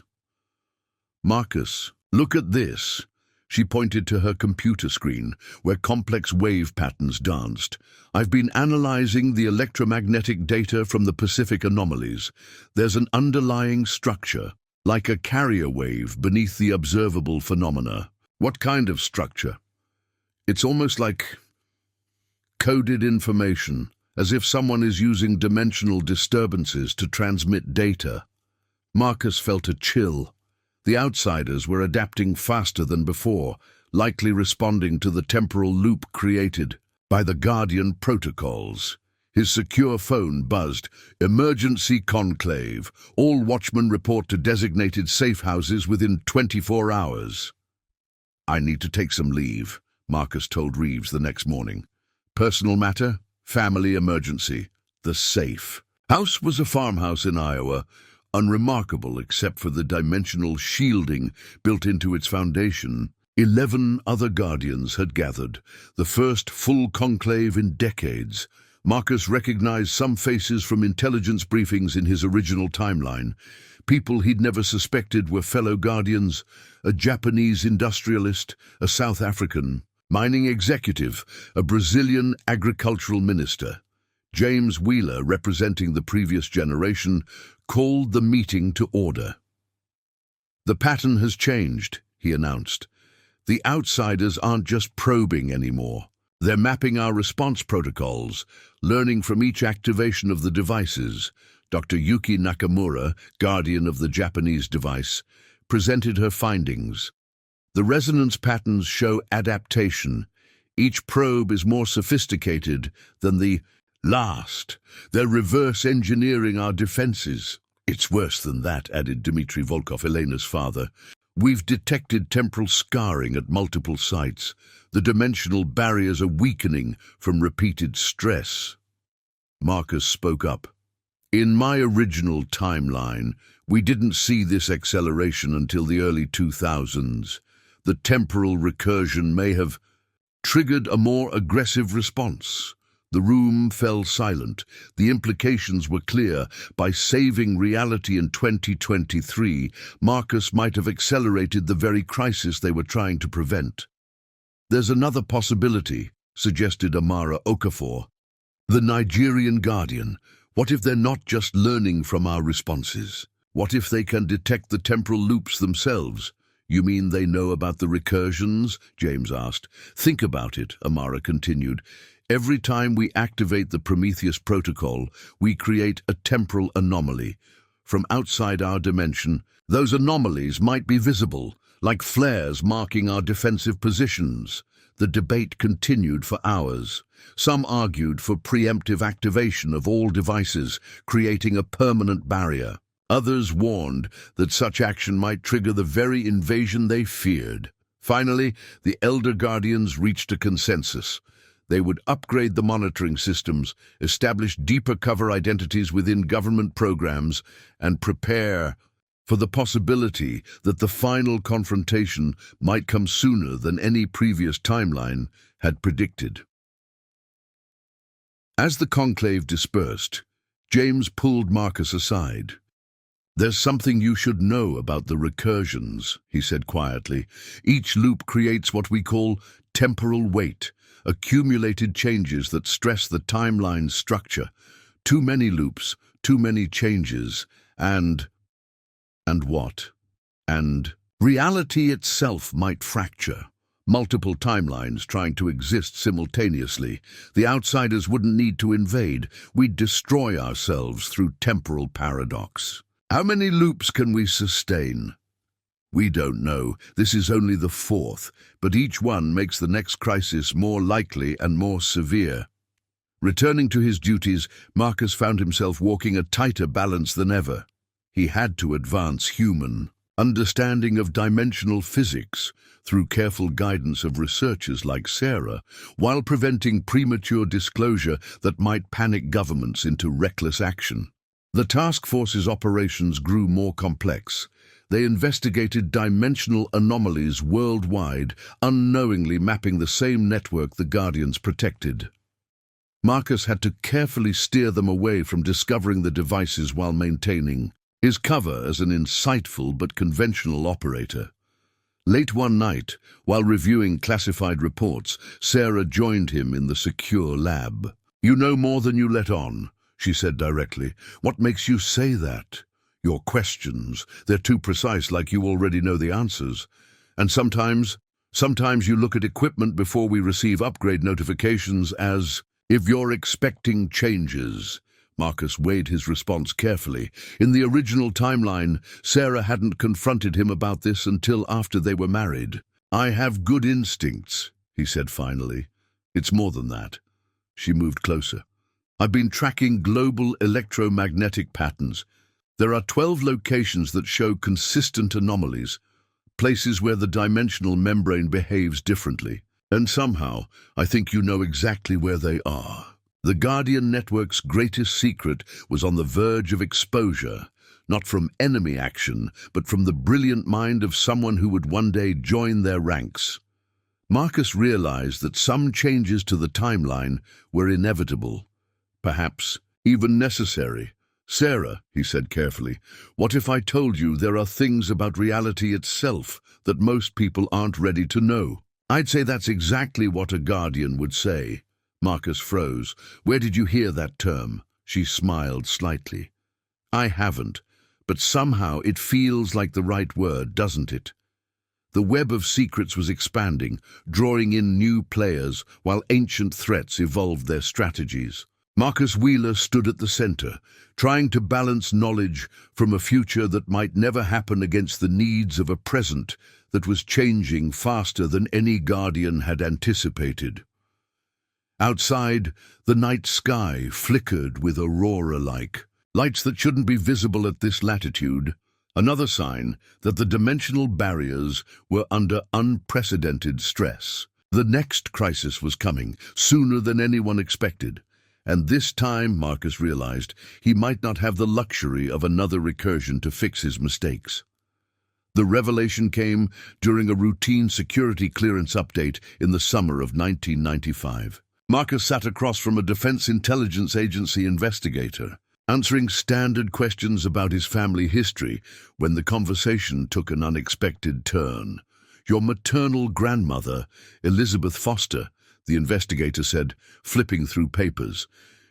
"Marcus, look at this." She pointed to her computer screen, where complex wave patterns danced. "I've been analyzing the electromagnetic data from the Pacific anomalies. There's an underlying structure, like a carrier wave beneath the observable phenomena." "What kind of structure?" "It's almost like coded information, as if someone is using dimensional disturbances to transmit data." Marcus felt a chill. The outsiders were adapting faster than before, likely responding to the temporal loop created by the Guardian protocols. His secure phone buzzed. "Emergency conclave. All watchmen report to designated safe houses within 24 hours. "I need to take some leave," Marcus told Reeves the next morning. "Personal matter, family emergency, the safe." House was a farmhouse in Iowa, unremarkable except for the dimensional shielding built into its foundation. 11 other Guardians had gathered, the first full conclave in decades. Marcus recognized some faces from intelligence briefings in his original timeline. People he'd never suspected were fellow Guardians: a Japanese industrialist, a South African mining executive, a Brazilian agricultural minister. James Wheeler, representing the previous generation, called the meeting to order. "The pattern has changed," he announced. "The outsiders aren't just probing anymore. They're mapping our response protocols, learning from each activation of the devices." Dr. Yuki Nakamura, guardian of the Japanese device, presented her findings. "The resonance patterns show adaptation. Each probe is more sophisticated than the last. They're reverse engineering our defenses." "It's worse than that," added Dmitry Volkov, Elena's father. We've detected temporal scarring at multiple sites. The dimensional barriers are weakening from repeated stress. Marcus spoke up. In my original timeline, we didn't see this acceleration until the early 2000s. The temporal recursion may have triggered a more aggressive response. The room fell silent. The implications were clear. By saving reality in 2023, Marcus might have accelerated the very crisis they were trying to prevent. There's another possibility, suggested Amara Okafor. The Nigerian Guardian. What if they're not just learning from our responses? What if they can detect the temporal loops themselves? You mean they know about the recursions? James asked. Think about it, Amara continued. Every time we activate the Prometheus protocol, we create a temporal anomaly. From outside our dimension, those anomalies might be visible, like flares marking our defensive positions. The debate continued for hours. Some argued for preemptive activation of all devices, creating a permanent barrier. Others warned that such action might trigger the very invasion they feared. Finally, the Elder Guardians reached a consensus. They would upgrade the monitoring systems, establish deeper cover identities within government programs, and prepare for the possibility that the final confrontation might come sooner than any previous timeline had predicted. As the conclave dispersed, James pulled Marcus aside. There's something you should know about the recursions, he said quietly. Each loop creates what we call temporal weight, accumulated changes that stress the timeline's structure. Too many loops, too many changes, and what? And reality itself might fracture. Multiple timelines trying to exist simultaneously. The outsiders wouldn't need to invade. We'd destroy ourselves through temporal paradox. How many loops can we sustain? We don't know. This is only the fourth, but each one makes the next crisis more likely and more severe. Returning to his duties, Marcus found himself walking a tighter balance than ever. He had to advance human understanding of dimensional physics through careful guidance of researchers like Sarah, while preventing premature disclosure that might panic governments into reckless action. The task force's operations grew more complex. They investigated dimensional anomalies worldwide, unknowingly mapping the same network the Guardians protected. Marcus had to carefully steer them away from discovering the devices while maintaining his cover as an insightful but conventional operator. Late one night, while reviewing classified reports, Sarah joined him in the secure lab. "You know more than you let on," she said directly. "What makes you say that? Your questions, they're too precise, like you already know the answers. And sometimes you look at equipment before we receive upgrade notifications as if you're expecting changes." Marcus weighed his response carefully. In the original timeline, Sarah hadn't confronted him about this until after they were married. "I have good instincts," he said finally. "It's more than that." She moved closer. "I've been tracking global electromagnetic patterns. There are 12 locations that show consistent anomalies, places where the dimensional membrane behaves differently. And somehow, I think you know exactly where they are." The Guardian Network's greatest secret was on the verge of exposure, not from enemy action, but from the brilliant mind of someone who would one day join their ranks. Marcus realized that some changes to the timeline were inevitable, perhaps even necessary. "Sarah," he said carefully, "what if I told you there are things about reality itself that most people aren't ready to know?" "I'd say that's exactly what a Guardian would say." Marcus froze. "Where did you hear that term?" She smiled slightly. "I haven't, but somehow it feels like the right word, doesn't it?" The web of secrets was expanding, drawing in new players, while ancient threats evolved their strategies. Marcus Wheeler stood at the center, trying to balance knowledge from a future that might never happen against the needs of a present that was changing faster than any Guardian had anticipated. Outside, the night sky flickered with aurora-like lights that shouldn't be visible at this latitude. Another sign that the dimensional barriers were under unprecedented stress. The next crisis was coming, sooner than anyone expected. And this time, Marcus realized, he might not have the luxury of another recursion to fix his mistakes. The revelation came during a routine security clearance update in the summer of 1995. Marcus sat across from a Defense Intelligence Agency investigator, answering standard questions about his family history when the conversation took an unexpected turn. "Your maternal grandmother, Elizabeth Foster," the investigator said, flipping through papers.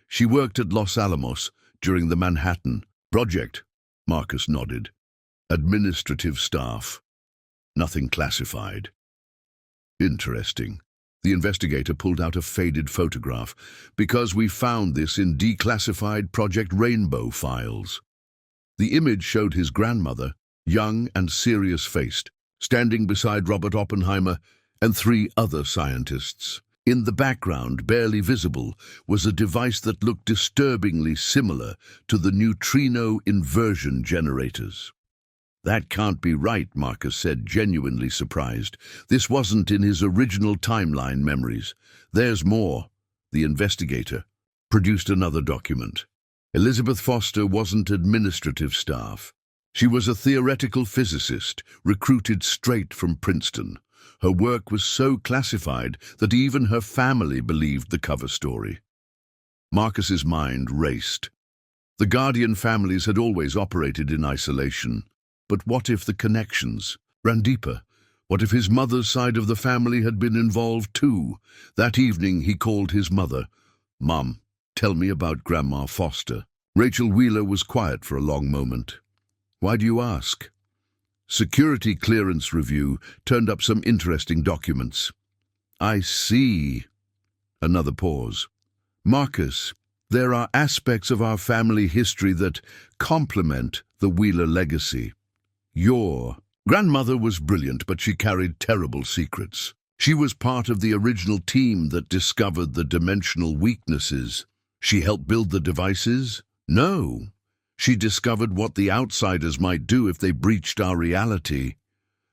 "She worked at Los Alamos during the Manhattan Project." Marcus nodded. "Administrative staff. Nothing classified." "Interesting." The investigator pulled out a faded photograph. "Because we found this in declassified Project Rainbow files." The image showed his grandmother, young and serious-faced, standing beside Robert Oppenheimer and 3 other scientists. In the background, barely visible, was a device that looked disturbingly similar to the neutrino inversion generators. "That can't be right," Marcus said, genuinely surprised. This wasn't in his original timeline memories. "There's more." The investigator produced another document. Elizabeth Foster wasn't administrative staff. She was a theoretical physicist, recruited straight from Princeton. Her work was so classified that even her family believed the cover story. Marcus's mind raced. The Guardian families had always operated in isolation. But what if the connections ran deeper? What if his mother's side of the family had been involved too? That evening he called his mother. "Mom, tell me about Grandma Foster." Rachel Wheeler was quiet for a long moment. "Why do you ask?" Security clearance review turned up some interesting documents. "I see." Another pause. "Marcus, there are aspects of our family history that complement the Wheeler legacy. Your grandmother was brilliant, but she carried terrible secrets. She was part of the original team that discovered the dimensional weaknesses. She helped build the devices? No. She discovered what the outsiders might do if they breached our reality.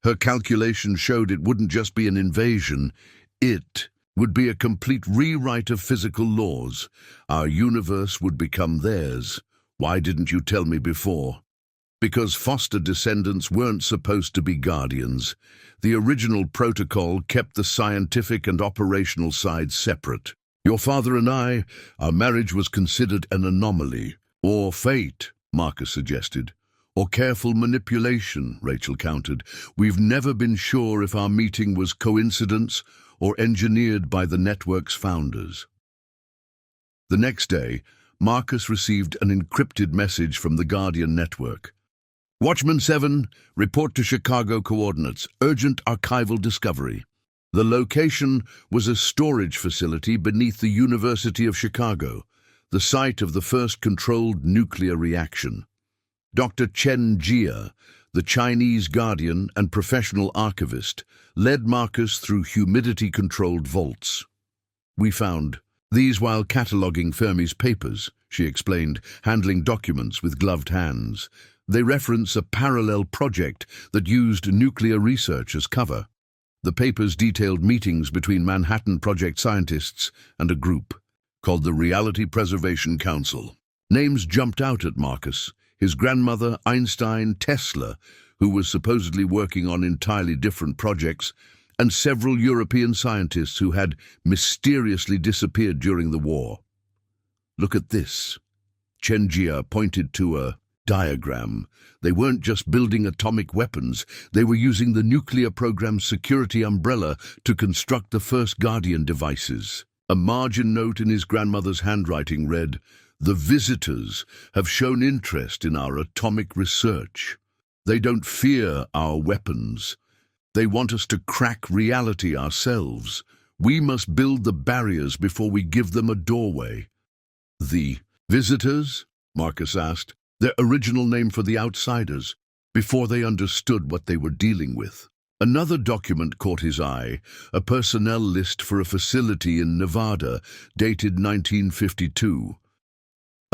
Her calculations showed it wouldn't just be an invasion. It would be a complete rewrite of physical laws. Our universe would become theirs. Why didn't you tell me before?" "Because Foster descendants weren't supposed to be guardians. The original protocol kept the scientific and operational sides separate. Your father and our marriage was considered an anomaly. Or fate," Marcus suggested. "Or careful manipulation," Rachel countered. "We've never been sure if our meeting was coincidence or engineered by the network's founders." The next day, Marcus received an encrypted message from the Guardian network. "Watchman 7, report to Chicago coordinates. Urgent archival discovery." The location was a storage facility beneath the University of Chicago, the site of the first controlled nuclear reaction. Dr. Chen Jia, the Chinese guardian and professional archivist, led Marcus through humidity-controlled vaults. "We found these while cataloging Fermi's papers," she explained, handling documents with gloved hands. "They reference a parallel project that used nuclear research as cover." The papers detailed meetings between Manhattan Project scientists and a group called the Reality Preservation Council. Names jumped out at Marcus: his grandmother, Einstein, Tesla, who was supposedly working on entirely different projects, and several European scientists who had mysteriously disappeared during the war. "Look at this." Chen Jia pointed to a diagram. They weren't just building atomic weapons, they were using the nuclear program's security umbrella to construct the first Guardian devices. A margin note in his grandmother's handwriting read, "The visitors have shown interest in our atomic research. They don't fear our weapons. They want us to crack reality ourselves. We must build the barriers before we give them a doorway." "The visitors?" Marcus asked. "Their original name for the outsiders, before they understood what they were dealing with." Another document caught his eye, a personnel list for a facility in Nevada, dated 1952.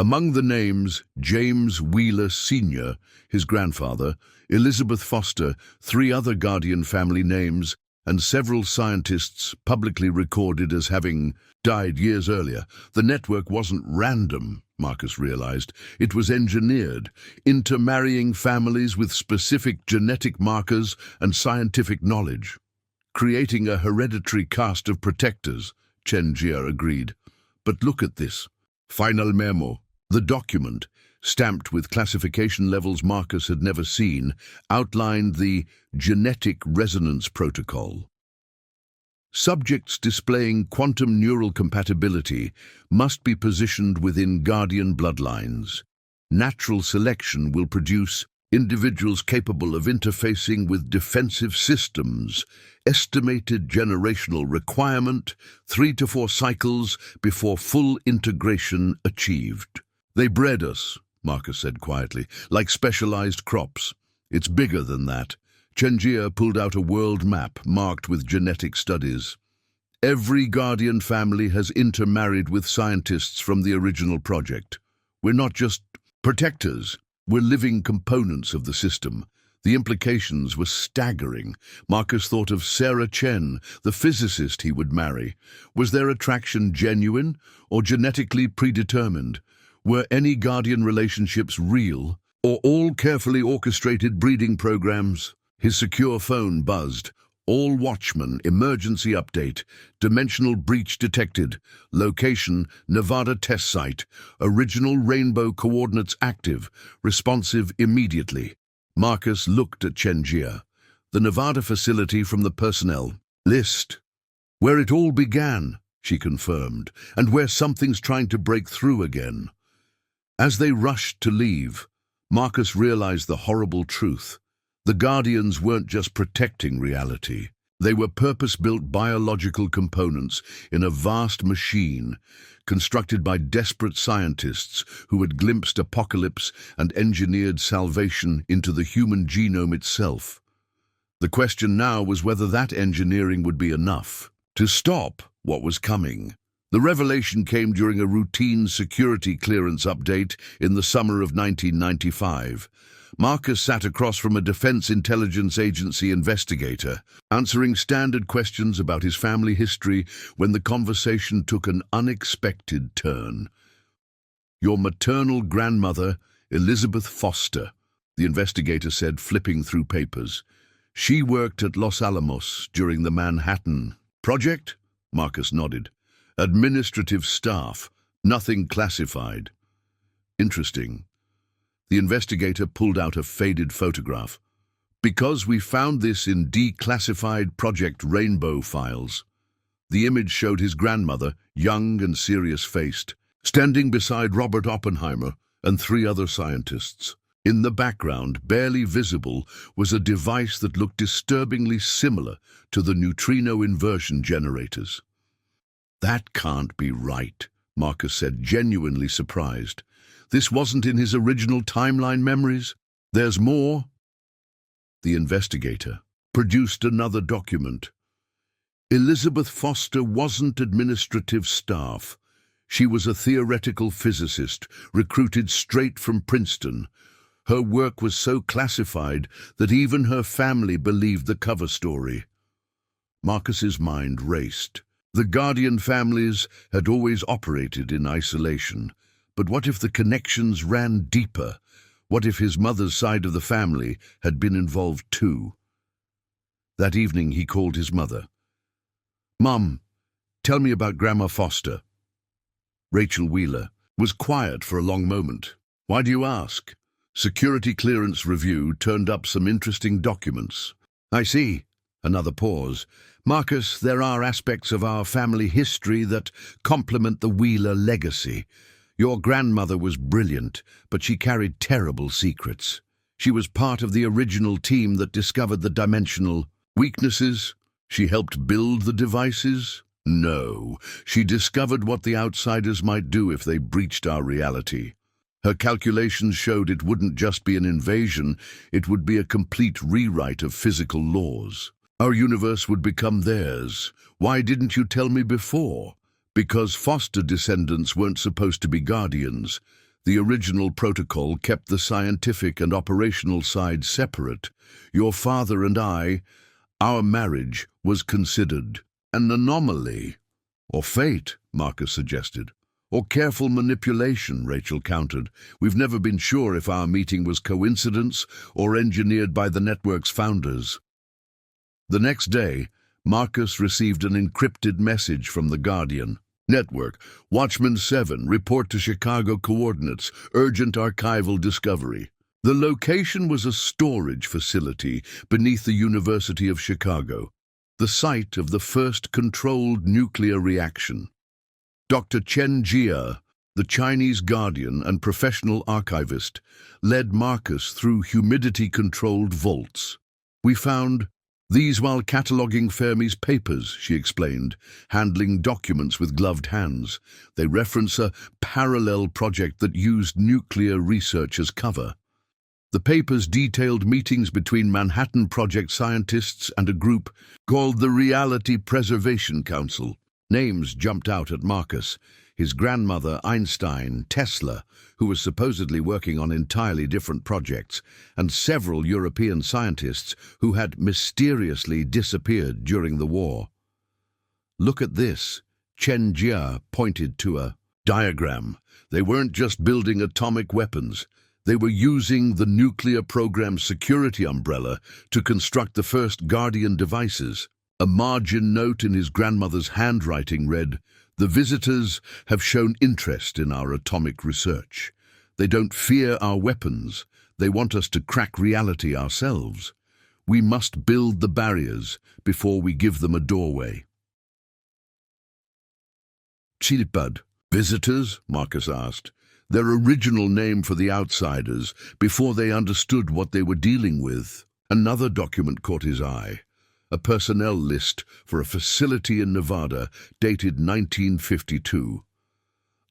Among the names, James Wheeler Sr., his grandfather, Elizabeth Foster, three other Guardian family names, and several scientists publicly recorded as having died years earlier. The network wasn't random, Marcus realized. It was engineered, intermarrying families with specific genetic markers and scientific knowledge, creating a hereditary caste of protectors, Chen Jia agreed. But look at this. Final memo. The document, stamped with classification levels Marcus had never seen, outlined the genetic resonance protocol. Subjects displaying quantum neural compatibility must be positioned within Guardian bloodlines. Natural selection will produce individuals capable of interfacing with defensive systems. Estimated generational requirement, 3 to 4 cycles before full integration achieved. They bred us, Marcus said quietly, like specialized crops. It's bigger than that. Chen Jia pulled out a world map marked with genetic studies. Every Guardian family has intermarried with scientists from the original project. We're not just protectors, we're living components of the system. The implications were staggering. Marcus thought of Sarah Chen, the physicist he would marry. Was their attraction genuine or genetically predetermined? Were any Guardian relationships real, or all carefully orchestrated breeding programs? His secure phone buzzed. All watchman, emergency update, dimensional breach detected, location, Nevada test site, original rainbow coordinates active, responsive immediately. Marcus looked at Chen Jia, the Nevada facility from the personnel list. Where it all began, she confirmed, and where something's trying to break through again. As they rushed to leave, Marcus realized the horrible truth. The Guardians weren't just protecting reality. They were purpose-built biological components in a vast machine, constructed by desperate scientists who had glimpsed apocalypse and engineered salvation into the human genome itself. The question now was whether that engineering would be enough to stop what was coming. The revelation came during a routine security clearance update in the summer of 1995. Marcus sat across from a Defense Intelligence Agency investigator, answering standard questions about his family history when the conversation took an unexpected turn. "Your maternal grandmother, Elizabeth Foster," the investigator said, flipping through papers. "She worked at Los Alamos during the Manhattan Project?" Marcus nodded. "Administrative staff, nothing classified." "Interesting." The investigator pulled out a faded photograph. "Because we found this in declassified Project Rainbow files." The image showed his grandmother, young and serious-faced, standing beside Robert Oppenheimer and 3 other scientists. In the background, barely visible, was a device that looked disturbingly similar to the neutrino inversion generators. "That can't be right," Marcus said, genuinely surprised. "This wasn't in his original timeline memories? There's more?" The investigator produced another document. Elizabeth Foster wasn't administrative staff. She was a theoretical physicist, recruited straight from Princeton. Her work was so classified that even her family believed the cover story. Marcus's mind raced. The Guardian families had always operated in isolation. But what if the connections ran deeper? What if his mother's side of the family had been involved too? That evening he called his mother. "Mom, tell me about Grandma Foster." Rachel Wheeler was quiet for a long moment. "Why do you ask?" Security clearance review turned up some interesting documents. "I see." Another pause. "Marcus, there are aspects of our family history that complement the Wheeler legacy. Your grandmother was brilliant, but she carried terrible secrets. She was part of the original team that discovered the dimensional weaknesses. She helped build the devices? No, she discovered what the outsiders might do if they breached our reality. Her calculations showed it wouldn't just be an invasion, it would be a complete rewrite of physical laws. Our universe would become theirs. Why didn't you tell me before? Because Foster descendants weren't supposed to be guardians. The original protocol kept the scientific and operational sides separate. Your father and our marriage was considered an anomaly. Or fate, Marcus suggested. Or careful manipulation, Rachel countered. We've never been sure if our meeting was coincidence or engineered by the network's founders. The next day, Marcus received an encrypted message from the Guardian. Network, Watchman 7, report to Chicago coordinates, urgent archival discovery. The location was a storage facility beneath the University of Chicago, the site of the first controlled nuclear reaction. Dr. Chen Jia, the Chinese Guardian and professional archivist, led Marcus through humidity-controlled vaults. We found these while cataloguing Fermi's papers, she explained, handling documents with gloved hands. They reference a parallel project that used nuclear research as cover. The papers detailed meetings between Manhattan Project scientists and a group called the Reality Preservation Council. Names jumped out at Marcus. His grandmother, Einstein, Tesla, who was supposedly working on entirely different projects, and several European scientists who had mysteriously disappeared during the war. Look at this. Chen Jia pointed to a diagram. They weren't just building atomic weapons. They were using the nuclear program's security umbrella to construct the first Guardian devices. A margin note in his grandmother's handwriting read, "The visitors have shown interest in our atomic research. They don't fear our weapons. They want us to crack reality ourselves. We must build the barriers before we give them a doorway." Chilipad, visitors? Marcus asked. Their original name for the outsiders, before they understood what they were dealing with. Another document caught his eye. A personnel list for a facility in Nevada dated 1952.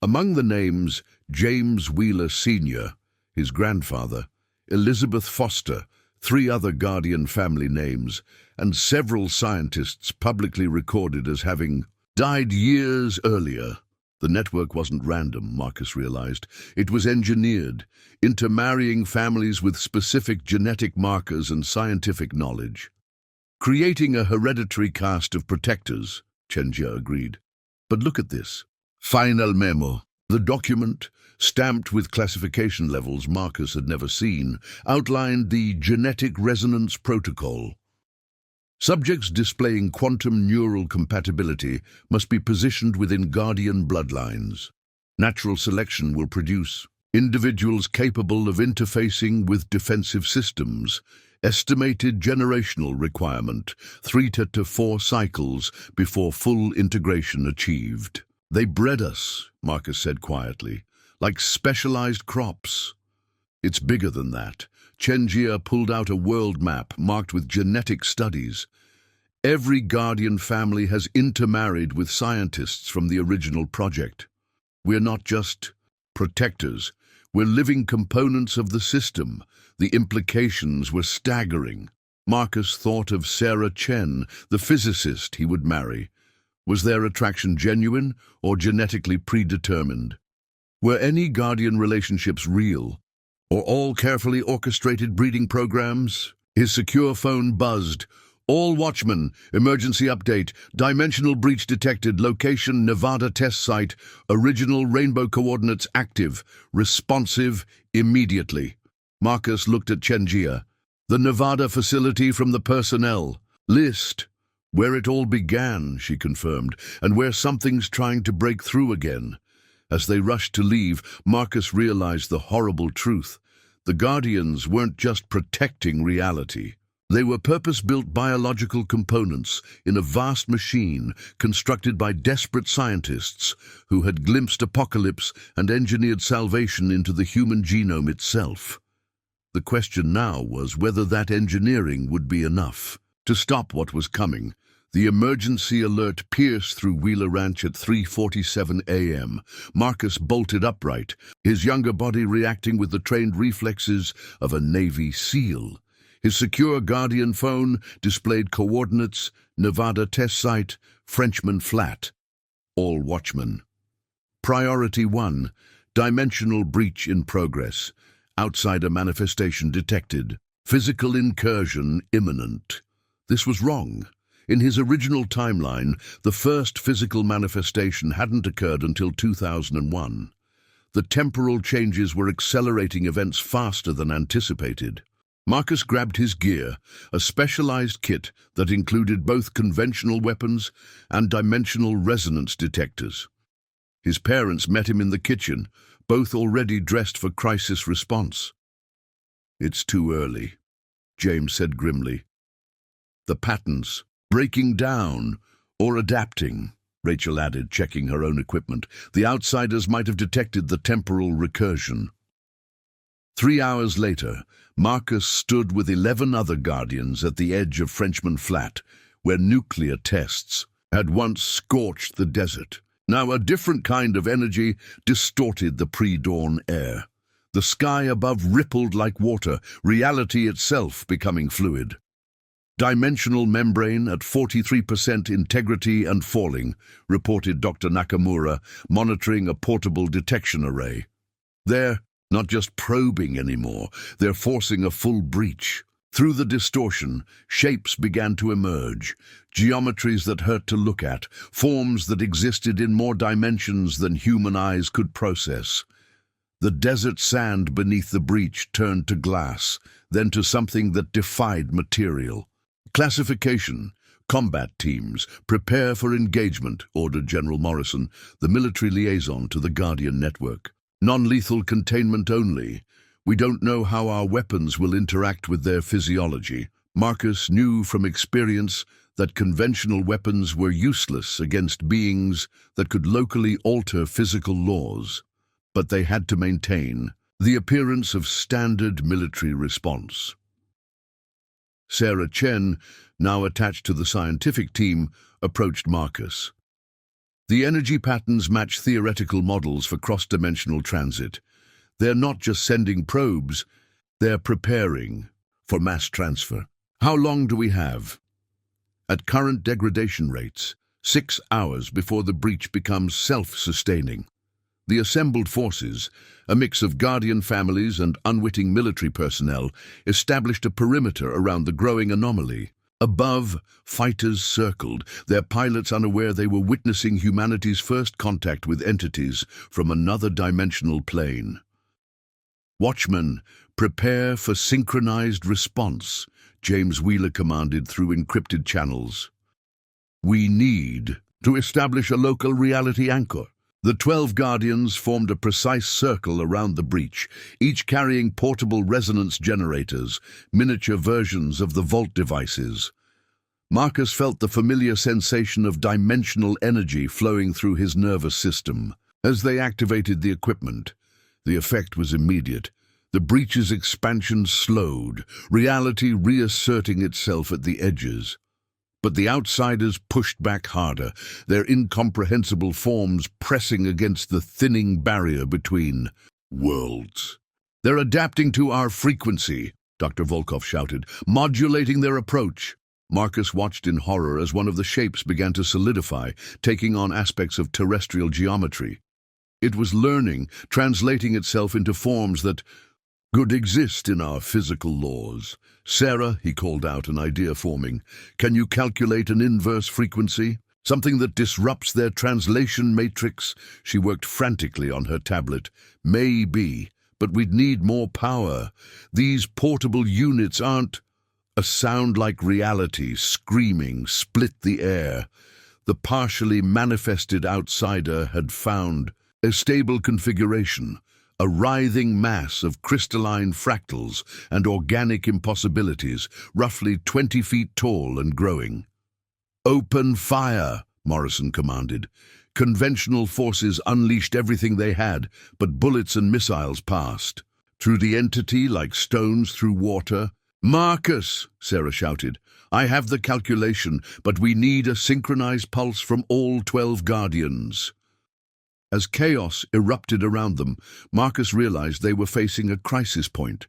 Among the names, James Wheeler Sr., his grandfather, Elizabeth Foster, 3 other Guardian family names, and several scientists publicly recorded as having died years earlier. The network wasn't random, Marcus realized. It was engineered, intermarrying families with specific genetic markers and scientific knowledge. Creating a hereditary caste of protectors, Chen Jia agreed. But look at this. Final memo. The document, stamped with classification levels Marcus had never seen, outlined the genetic resonance protocol. Subjects displaying quantum neural compatibility must be positioned within Guardian bloodlines. Natural selection will produce individuals capable of interfacing with defensive systems. Estimated generational requirement, 3 to 4 cycles before full integration achieved. They bred us, Marcus said quietly, like specialized crops. It's bigger than that. Chen Jia pulled out a world map marked with genetic studies. Every Guardian family has intermarried with scientists from the original project. We're not just protectors. We're living components of the system. The implications were staggering. Marcus thought of Sarah Chen, the physicist he would marry. Was their attraction genuine or genetically predetermined? Were any Guardian relationships real, or all carefully orchestrated breeding programs? His secure phone buzzed. All Watchmen, emergency update, dimensional breach detected, location Nevada test site, original rainbow coordinates active, responsive immediately. Marcus looked at Chen Jia. The Nevada facility from the personnel list. Where it all began, she confirmed, and where something's trying to break through again. As they rushed to leave, Marcus realized the horrible truth. The Guardians weren't just protecting reality. They were purpose-built biological components in a vast machine constructed by desperate scientists who had glimpsed apocalypse and engineered salvation into the human genome itself. The question now was whether that engineering would be enough to stop what was coming. The emergency alert pierced through Wheeler Ranch at 3:47 a.m. Marcus bolted upright, his younger body reacting with the trained reflexes of a Navy SEAL. His secure Guardian phone displayed coordinates, Nevada test site, Frenchman Flat. All Watchmen. Priority 1, Dimensional breach in progress. Outsider manifestation detected. Physical incursion imminent. This was wrong. In his original timeline, the first physical manifestation hadn't occurred until 2001. The temporal changes were accelerating events faster than anticipated. Marcus grabbed his gear, a specialized kit that included both conventional weapons and dimensional resonance detectors. His parents met him in the kitchen, both already dressed for crisis response. "It's too early," James said grimly. "The patterns, breaking down or adapting," Rachel added, checking her own equipment. "The outsiders might have detected the temporal recursion." 3 hours later, Marcus stood with 11 other Guardians at the edge of Frenchman Flat, where nuclear tests had once scorched the desert. Now a different kind of energy distorted the pre-dawn air. The sky above rippled like water, reality itself becoming fluid. "Dimensional membrane at 43% integrity and falling," reported Dr. Nakamura, monitoring a portable detection array. "They're not just probing anymore, they're forcing a full breach." Through the distortion, shapes began to emerge, geometries that hurt to look at, forms that existed in more dimensions than human eyes could process. The desert sand beneath the breach turned to glass, then to something that defied material. "Classification. Combat teams. Prepare for engagement," ordered General Morrison, the military liaison to the Guardian network. "Non-lethal containment only. We don't know how our weapons will interact with their physiology." Marcus knew from experience that conventional weapons were useless against beings that could locally alter physical laws, but they had to maintain the appearance of standard military response. Sarah Chen, now attached to the scientific team, approached Marcus. "The energy patterns match theoretical models for cross-dimensional transit. They're not just sending probes, they're preparing for mass transfer. How long do we have?" "At current degradation rates, 6 hours before the breach becomes self-sustaining." The assembled forces, a mix of Guardian families and unwitting military personnel, established a perimeter around the growing anomaly. Above, fighters circled, their pilots unaware they were witnessing humanity's first contact with entities from another dimensional plane. "Watchmen, prepare for synchronized response," James Wheeler commanded through encrypted channels. "We need to establish a local reality anchor." The 12 Guardians formed a precise circle around the breach, each carrying portable resonance generators, miniature versions of the vault devices. Marcus felt the familiar sensation of dimensional energy flowing through his nervous system. As they activated the equipment, the effect was immediate. The breach's expansion slowed, reality reasserting itself at the edges. But the outsiders pushed back harder, their incomprehensible forms pressing against the thinning barrier between worlds. "They're adapting to our frequency," Dr. Volkov shouted, "modulating their approach." Marcus watched in horror as one of the shapes began to solidify, taking on aspects of terrestrial geometry. It was learning, translating itself into forms that could exist in our physical laws. "Sarah," he called out, an idea forming, "can you calculate an inverse frequency? Something that disrupts their translation matrix?" She worked frantically on her tablet. "Maybe, but we'd need more power. These portable units aren't—" A sound like reality, screaming, split the air. The partially manifested outsider had found a stable configuration, a writhing mass of crystalline fractals and organic impossibilities, roughly 20 feet tall and growing. "Open fire," Morrison commanded. Conventional forces unleashed everything they had, but bullets and missiles passed through the entity like stones through water. "Marcus," Sarah shouted, "I have the calculation, but we need a synchronized pulse from all 12 Guardians." As chaos erupted around them, Marcus realized they were facing a crisis point.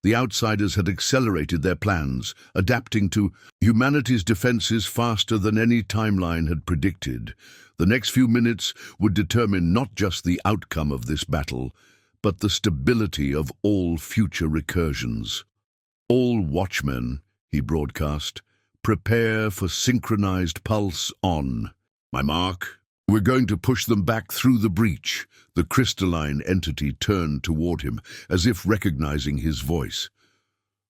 The outsiders had accelerated their plans, adapting to humanity's defenses faster than any timeline had predicted. The next few minutes would determine not just the outcome of this battle, but the stability of all future recursions. All watchmen, he broadcast, prepare for synchronized pulse on. My mark. We're going to push them back through the breach. The crystalline entity turned toward him, as if recognizing his voice.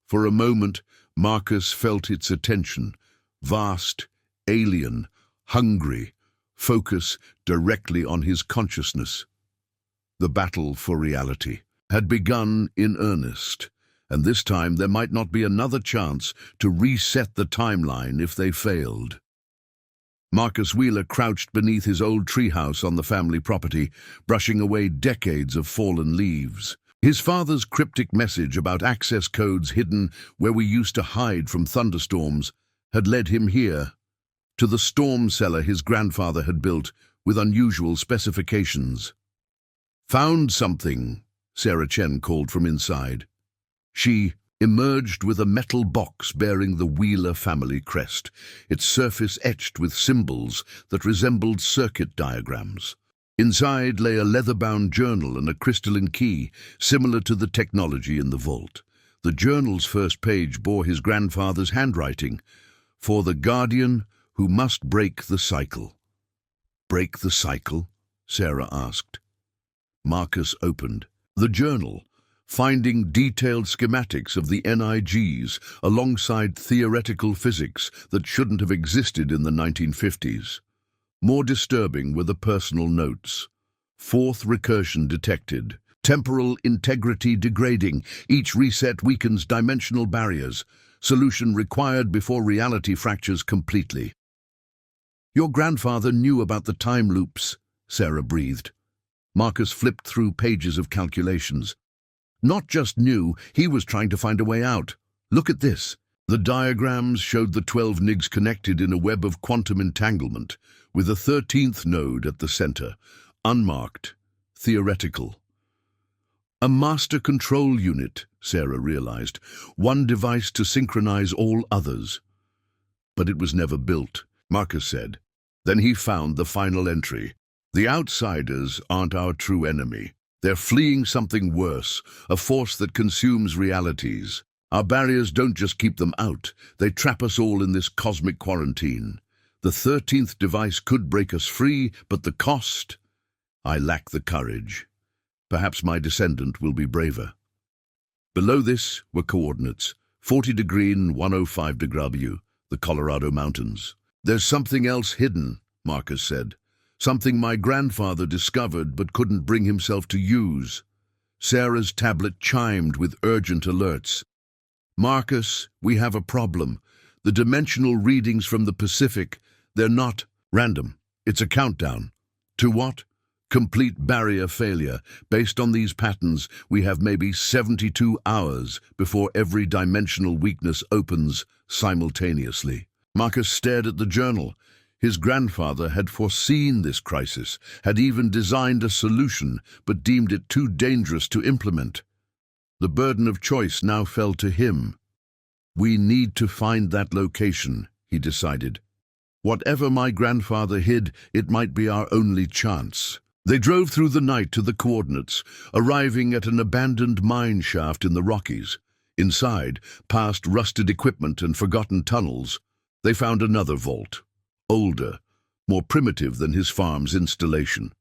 For a moment, Marcus felt its attention, vast, alien, hungry, focus directly on his consciousness. The battle for reality had begun in earnest, and this time there might not be another chance to reset the timeline if they failed. Marcus Wheeler crouched beneath his old treehouse on the family property, brushing away decades of fallen leaves. His father's cryptic message about access codes hidden where we used to hide from thunderstorms had led him here, to the storm cellar his grandfather had built with unusual specifications. "Found something," Sarah Chen called from inside. She emerged with a metal box bearing the Wheeler family crest, its surface etched with symbols that resembled circuit diagrams. Inside lay a leather-bound journal and a crystalline key, similar to the technology in the vault. The journal's first page bore his grandfather's handwriting, "For the guardian who must break the cycle." "Break the cycle?" Sarah asked. Marcus opened the journal, finding detailed schematics of the NIGs alongside theoretical physics that shouldn't have existed in the 1950s. More disturbing were the personal notes. "Fourth recursion detected. Temporal integrity degrading. Each reset weakens dimensional barriers. Solution required before reality fractures completely." "Your grandfather knew about the time loops," Sarah breathed. Marcus flipped through pages of calculations. "Not just knew, he was trying to find a way out. Look at this." The diagrams showed the 12 NIGs connected in a web of quantum entanglement, with a 13th node at the center, unmarked, theoretical. "A master control unit," Sarah realized, "one device to synchronize all others." "But it was never built," Marcus said. Then he found the final entry. "The outsiders aren't our true enemy. They're fleeing something worse, a force that consumes realities. Our barriers don't just keep them out, they trap us all in this cosmic quarantine. The 13th device could break us free, but the cost? I lack the courage. Perhaps my descendant will be braver." Below this were coordinates, 40 degree and 105 degree, the Colorado Mountains. "There's something else hidden," Marcus said. "Something my grandfather discovered but couldn't bring himself to use." Sarah's tablet chimed with urgent alerts. "Marcus, we have a problem. The dimensional readings from the Pacific, they're not random. It's a countdown." "To what?" "Complete barrier failure. Based on these patterns, we have maybe 72 hours before every dimensional weakness opens simultaneously." Marcus stared at the journal. His grandfather had foreseen this crisis, had even designed a solution, but deemed it too dangerous to implement. The burden of choice now fell to him. "We need to find that location," he decided. "Whatever my grandfather hid, it might be our only chance." They drove through the night to the coordinates, arriving at an abandoned mine shaft in the Rockies. Inside, past rusted equipment and forgotten tunnels, they found another vault. Older, more primitive than his farm's installation,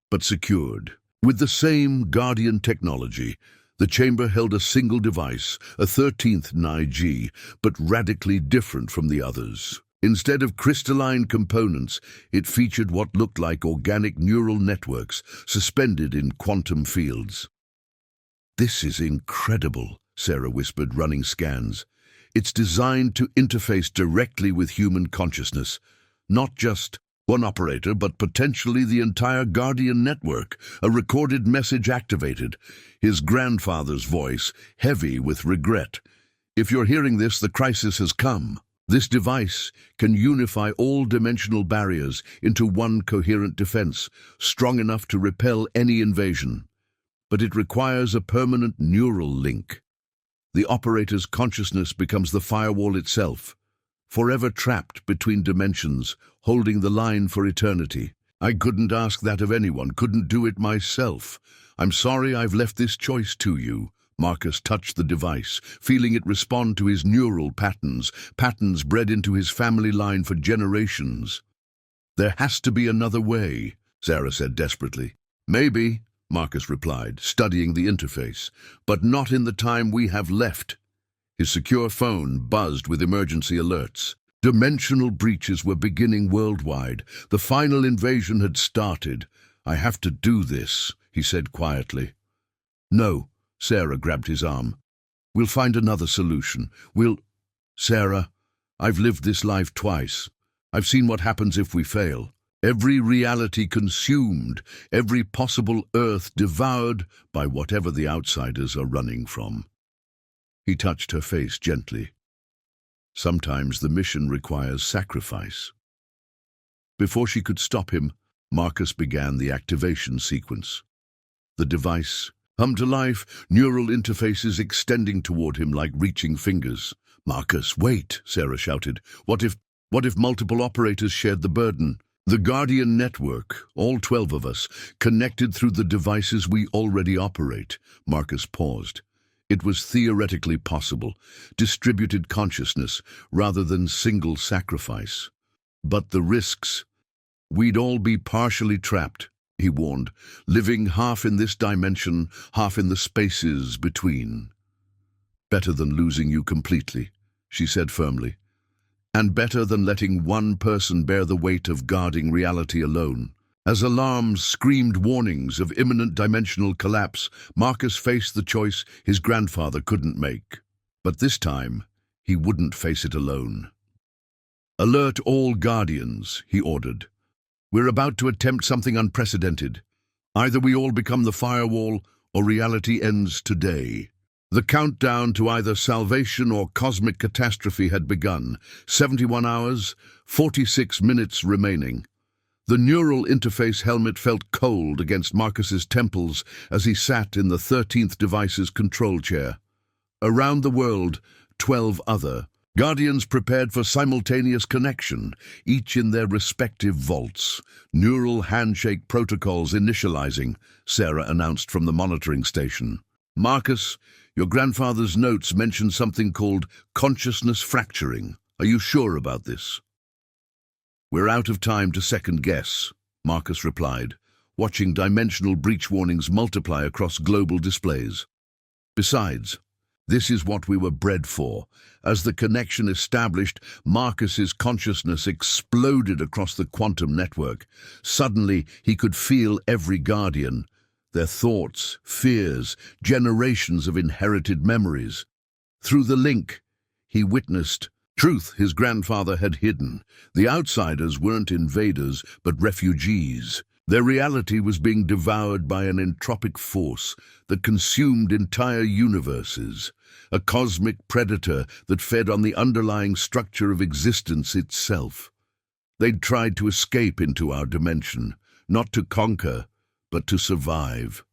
but secured. With the same Guardian technology, the chamber held a single device, a 13th NIG, but radically different from the others. Instead of crystalline components, it featured what looked like organic neural networks suspended in quantum fields. "This is incredible," Sarah whispered, running scans. "It's designed to interface directly with human consciousness. Not just one operator, but potentially the entire Guardian network." A recorded message activated, his grandfather's voice, heavy with regret. "If you're hearing this, the crisis has come. This device can unify all dimensional barriers into one coherent defense, strong enough to repel any invasion. But it requires a permanent neural link." The operator's consciousness becomes the firewall itself, forever trapped between dimensions, holding the line for eternity. I couldn't ask that of anyone, couldn't do it myself. I'm sorry I've left this choice to you. Marcus touched the device, feeling it respond to his neural patterns, patterns bred into his family line for generations. There has to be another way, Sarah said desperately. Maybe, Marcus replied, studying the interface, but not in the time we have left. His secure phone buzzed with emergency alerts. Dimensional breaches were beginning worldwide. The final invasion had started. I have to do this, he said quietly. No, Sarah grabbed his arm. We'll find another solution. Sarah, I've lived this life twice. I've seen what happens if we fail. Every reality consumed, every possible Earth devoured by whatever the outsiders are running from. He touched her face gently. Sometimes the mission requires sacrifice. Before she could stop him, Marcus began the activation sequence. The device hummed to life, neural interfaces extending toward him like reaching fingers. Marcus, wait, Sarah shouted. What if multiple operators shared the burden? The Guardian network, all 12 of us, connected through the devices we already operate. Marcus paused. It was theoretically possible, distributed consciousness rather than single sacrifice. But the risks, we'd all be partially trapped, he warned, living half in this dimension, half in the spaces between. Better than losing you completely, she said firmly. And better than letting one person bear the weight of guarding reality alone. As alarms screamed warnings of imminent dimensional collapse, Marcus faced the choice his grandfather couldn't make. But this time, he wouldn't face it alone. Alert all Guardians, he ordered. We're about to attempt something unprecedented. Either we all become the firewall, or reality ends today. The countdown to either salvation or cosmic catastrophe had begun. 71 hours, 46 minutes remaining. The neural interface helmet felt cold against Marcus's temples as he sat in the 13th device's control chair. Around the world, 12 other Guardians prepared for simultaneous connection, each in their respective vaults. Neural handshake protocols initializing, Sarah announced from the monitoring station. Marcus, your grandfather's notes mention something called consciousness fracturing. Are you sure about this? We're out of time to second guess, Marcus replied, watching dimensional breach warnings multiply across global displays. Besides, this is what we were bred for. As the connection established, Marcus's consciousness exploded across the quantum network. Suddenly, he could feel every Guardian, their thoughts, fears, generations of inherited memories. Through the link, he witnessed truth his grandfather had hidden. The outsiders weren't invaders, but refugees. Their reality was being devoured by an entropic force that consumed entire universes, a cosmic predator that fed on the underlying structure of existence itself. They'd tried to escape into our dimension, not to conquer, but to survive.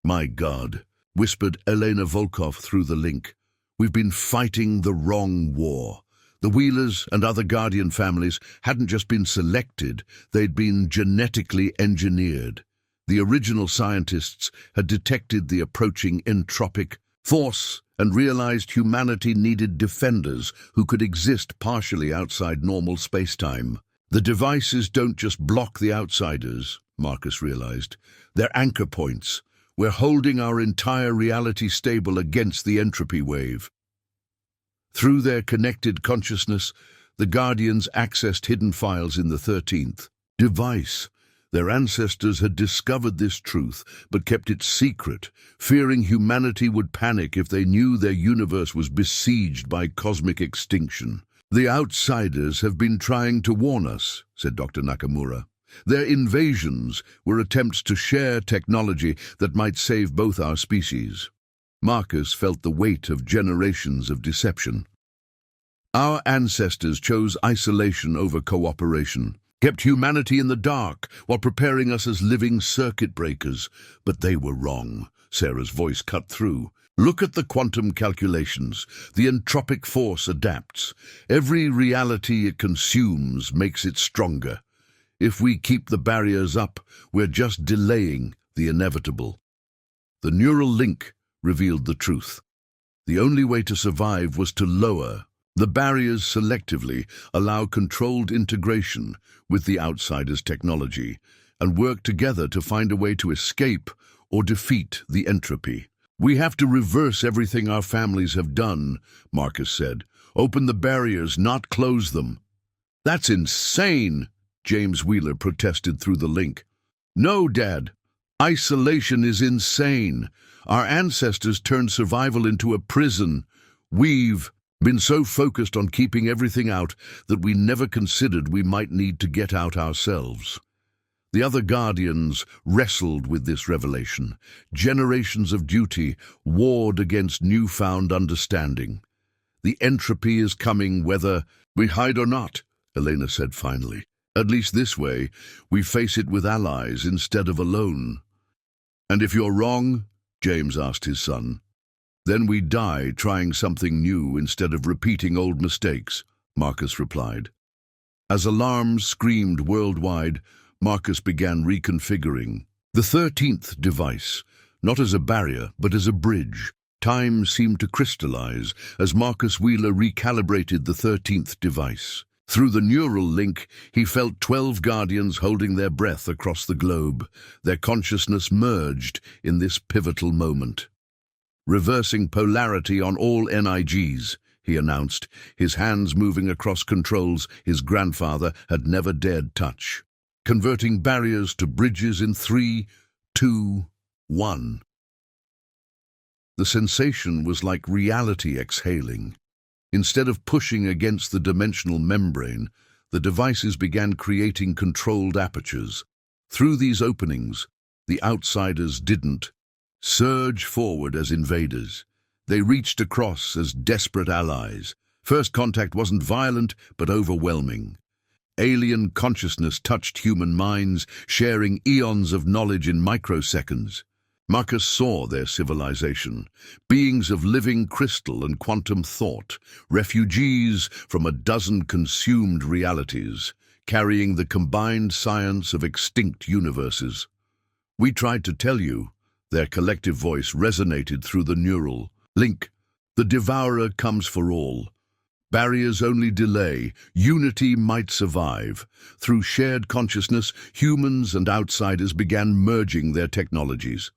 My God, whispered Elena Volkov through the link. We've been fighting the wrong war. The Wheelers and other Guardian families hadn't just been selected, they'd been genetically engineered. The original scientists had detected the approaching entropic force and realized humanity needed defenders who could exist partially outside normal space-time. The devices don't just block the outsiders, Marcus realized. They're anchor points. We're holding our entire reality stable against the entropy wave. Through their connected consciousness, the Guardians accessed hidden files in the 13th device. Their ancestors had discovered this truth, but kept it secret, fearing humanity would panic if they knew their universe was besieged by cosmic extinction. The outsiders have been trying to warn us, said Dr. Nakamura. Their invasions were attempts to share technology that might save both our species. Marcus felt the weight of generations of deception. Our ancestors chose isolation over cooperation, kept humanity in the dark while preparing us as living circuit breakers. But they were wrong. Sarah's voice cut through. Look at the quantum calculations. The entropic force adapts. Every reality it consumes makes it stronger. If we keep the barriers up, we're just delaying the inevitable. The neural link revealed the truth. The only way to survive was to lower the barriers selectively, allow controlled integration with the outsider's technology, and work together to find a way to escape or defeat the entropy. We have to reverse everything our families have done, Marcus said. Open the barriers, not close them. That's insane, James Wheeler protested through the link. No, Dad. Isolation is insane. Our ancestors turned survival into a prison. We've been so focused on keeping everything out that we never considered we might need to get out ourselves. The other Guardians wrestled with this revelation. Generations of duty warred against newfound understanding. The entropy is coming whether we hide or not, Elena said finally. At least this way, we face it with allies instead of alone. And if you're wrong, James asked his son, then we die trying something new instead of repeating old mistakes, Marcus replied. As alarms screamed worldwide, Marcus began reconfiguring the 13th device, not as a barrier, but as a bridge. Time seemed to crystallize as Marcus Wheeler recalibrated the 13th device. Through the neural link, he felt 12 Guardians holding their breath across the globe. Their consciousness merged in this pivotal moment. Reversing polarity on all NIGs, he announced, his hands moving across controls his grandfather had never dared touch. Converting barriers to bridges in 3, 2, 1. The sensation was like reality exhaling. Instead of pushing against the dimensional membrane, the devices began creating controlled apertures. Through these openings, the outsiders didn't surge forward as invaders. They reached across as desperate allies. First contact wasn't violent, but overwhelming. Alien consciousness touched human minds, sharing eons of knowledge in microseconds. Marcus saw their civilization, beings of living crystal and quantum thought, refugees from a dozen consumed realities, carrying the combined science of extinct universes. We tried to tell you, their collective voice resonated through the neural link. The devourer comes for all. Barriers only delay. Unity might survive. Through shared consciousness, humans and outsiders began merging their technologies.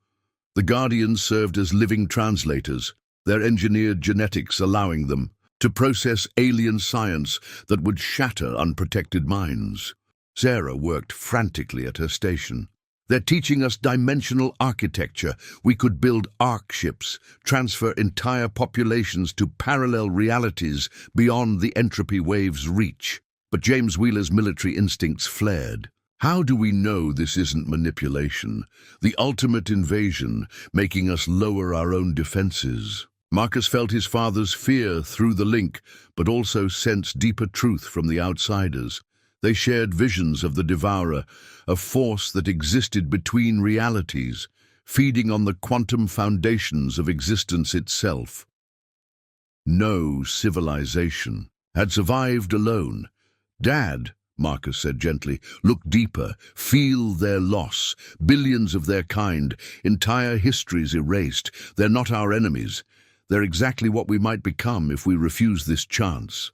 The Guardians served as living translators, their engineered genetics allowing them to process alien science that would shatter unprotected minds. Sarah worked frantically at her station. They're teaching us dimensional architecture. We could build arc ships, transfer entire populations to parallel realities beyond the entropy wave's reach. But James Wheeler's military instincts flared. How do we know this isn't manipulation? The ultimate invasion, making us lower our own defenses. Marcus felt his father's fear through the link, but also sensed deeper truth from the outsiders. They shared visions of the devourer, a force that existed between realities, feeding on the quantum foundations of existence itself. No civilization had survived alone. Dad, Marcus said gently, look deeper, feel their loss. Billions of their kind, entire histories erased. They're not our enemies. They're exactly what we might become if we refuse this chance.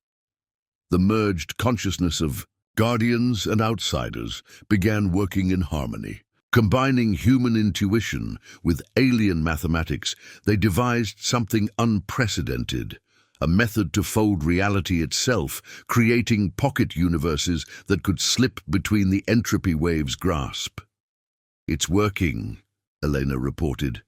The merged consciousness of Guardians and outsiders began working in harmony. Combining human intuition with alien mathematics, they devised something unprecedented, a method to fold reality itself, creating pocket universes that could slip between the entropy wave's grasp. It's working, Elena reported,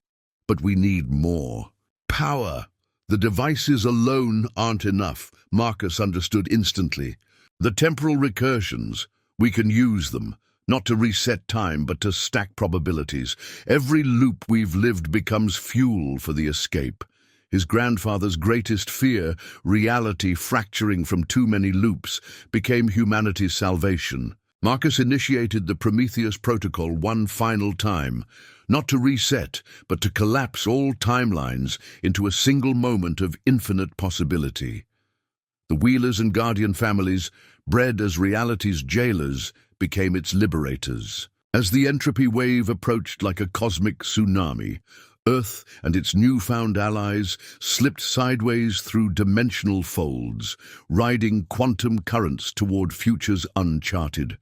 but we need more. Power. The devices alone aren't enough, Marcus understood instantly. The temporal recursions, we can use them, not to reset time, but to stack probabilities. Every loop we've lived becomes fuel for the escape. His grandfather's greatest fear, reality fracturing from too many loops, became humanity's salvation. Marcus initiated the Prometheus Protocol one final time, not to reset, but to collapse all timelines into a single moment of infinite possibility. The Wheelers and Guardian families, bred as reality's jailers, became its liberators. As the entropy wave approached like a cosmic tsunami, Earth and its newfound allies slipped sideways through dimensional folds, riding quantum currents toward futures uncharted.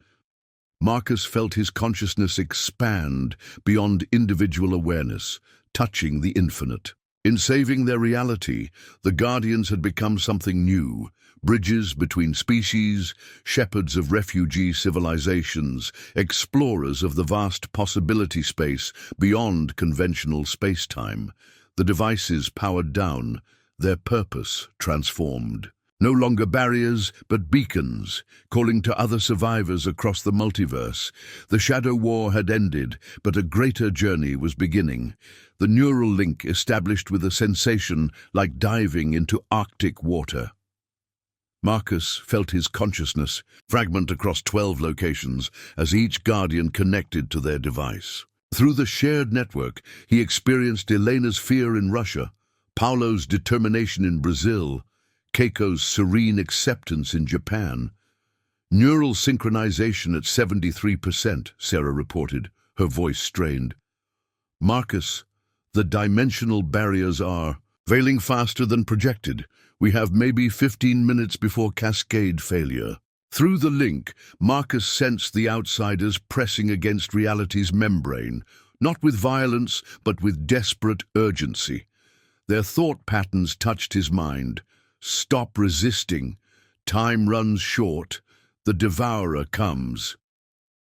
Marcus felt his consciousness expand beyond individual awareness, touching the infinite. In saving their reality, the Guardians had become something new, bridges between species, shepherds of refugee civilizations, explorers of the vast possibility space beyond conventional space-time. The devices powered down, their purpose transformed. No longer barriers, but beacons, calling to other survivors across the multiverse. The Shadow War had ended, but a greater journey was beginning. The neural link established with a sensation like diving into Arctic water. Marcus felt his consciousness fragment across 12 locations as each Guardian connected to their device. Through the shared network, he experienced Elena's fear in Russia, Paulo's determination in Brazil, Keiko's serene acceptance in Japan. Neural synchronization at 73%, Sarah reported, her voice strained. Marcus, the dimensional barriers are failing faster than projected. We have maybe 15 minutes before cascade failure. Through the link, Marcus sensed the outsiders pressing against reality's membrane, not with violence, but with desperate urgency. Their thought patterns touched his mind. Stop resisting. Time runs short. The devourer comes.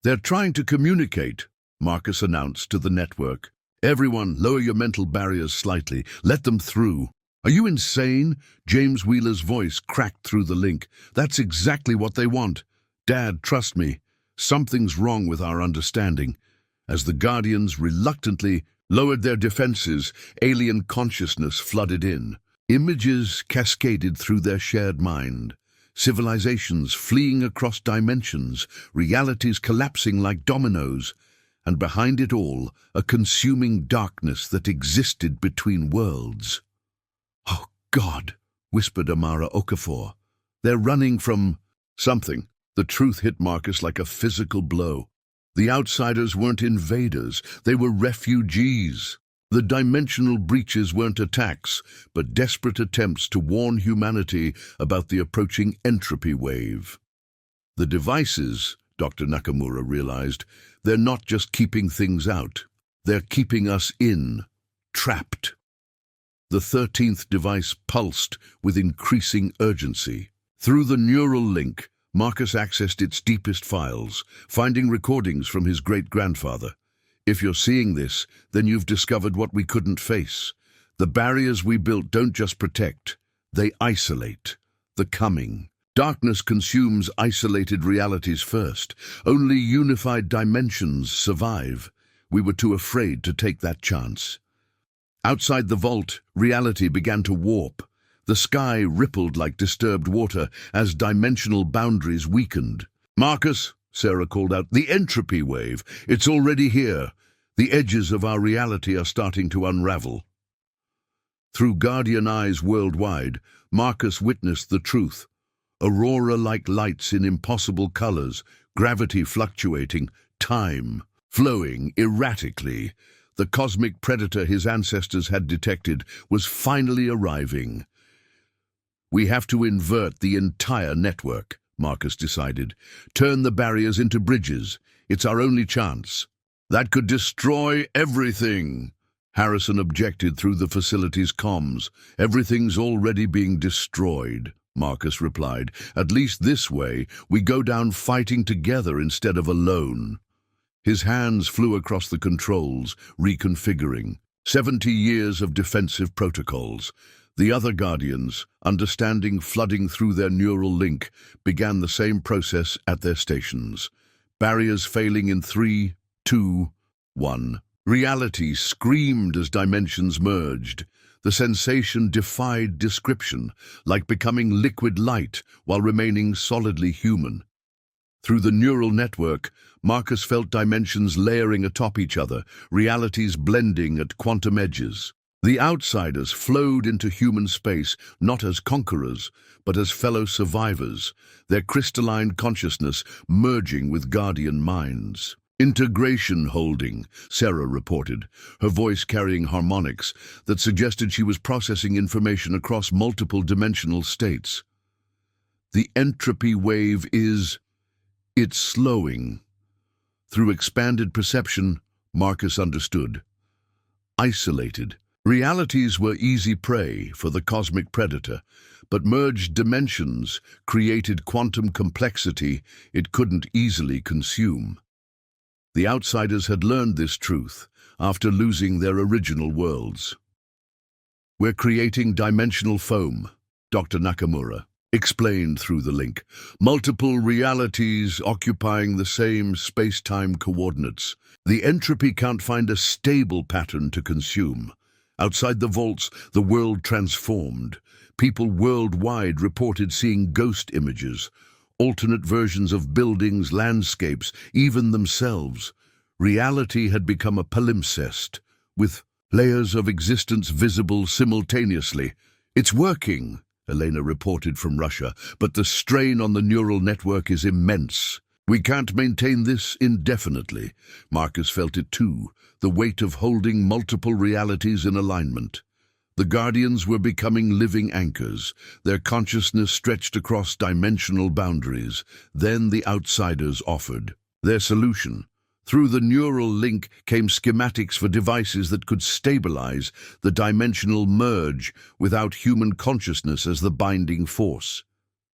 They're trying to communicate, Marcus announced to the network. Everyone, lower your mental barriers slightly. Let them through. Are you insane? James Wheeler's voice cracked through the link. That's exactly what they want. Dad, trust me. Something's wrong with our understanding. As the Guardians reluctantly lowered their defenses, alien consciousness flooded in. Images cascaded through their shared mind. Civilizations fleeing across dimensions, realities collapsing like dominoes, and behind it all, a consuming darkness that existed between worlds. "Oh, God," whispered Amara Okafor. "They're running from something." The truth hit Marcus like a physical blow. The outsiders weren't invaders, they were refugees. The dimensional breaches weren't attacks, but desperate attempts to warn humanity about the approaching entropy wave. The devices, Dr. Nakamura realized, they're not just keeping things out, they're keeping us in, trapped. The 13th device pulsed with increasing urgency. Through the neural link, Marcus accessed its deepest files, finding recordings from his great-grandfather. If you're seeing this, then you've discovered what we couldn't face. The barriers we built don't just protect, they isolate. The coming. Darkness consumes isolated realities first. Only unified dimensions survive. We were too afraid to take that chance. Outside the vault, reality began to warp. The sky rippled like disturbed water as dimensional boundaries weakened. "Marcus," Sarah called out, "the entropy wave. It's already here. The edges of our reality are starting to unravel." Through Guardian eyes worldwide, Marcus witnessed the truth. Aurora-like lights in impossible colors, gravity fluctuating, time flowing erratically. The cosmic predator his ancestors had detected was finally arriving. "We have to invert the entire network," Marcus decided. "Turn the barriers into bridges. It's our only chance." "That could destroy everything," Harrison objected through the facility's comms. "Everything's already being destroyed," Marcus replied. "At least this way, we go down fighting together instead of alone." His hands flew across the controls, reconfiguring. 70 years of defensive protocols. The other Guardians, understanding flooding through their neural link, began the same process at their stations. Barriers failing in 3, 2, 1. Reality screamed as dimensions merged. The sensation defied description, like becoming liquid light while remaining solidly human. Through the neural network, Marcus felt dimensions layering atop each other, realities blending at quantum edges. The outsiders flowed into human space not as conquerors, but as fellow survivors, their crystalline consciousness merging with guardian minds. Integration holding, Sarah reported, her voice carrying harmonics that suggested she was processing information across multiple dimensional states. The entropy wave it's slowing. Through expanded perception, Marcus understood. Isolated. Realities were easy prey for the cosmic predator, but merged dimensions created quantum complexity it couldn't easily consume. The outsiders had learned this truth after losing their original worlds. "We're creating dimensional foam," Dr. Nakamura explained through the link. "Multiple realities occupying the same space-time coordinates. The entropy can't find a stable pattern to consume. Outside the vaults, the world transformed. People worldwide reported seeing ghost images, alternate versions of buildings, landscapes, even themselves. Reality had become a palimpsest, with layers of existence visible simultaneously. "It's working," Elena reported from Russia, "but the strain on the neural network is immense. We can't maintain this indefinitely." Marcus felt it too, the weight of holding multiple realities in alignment. The Guardians were becoming living anchors, their consciousness stretched across dimensional boundaries. Then the outsiders offered their solution. Through the neural link came schematics for devices that could stabilize the dimensional merge without human consciousness as the binding force.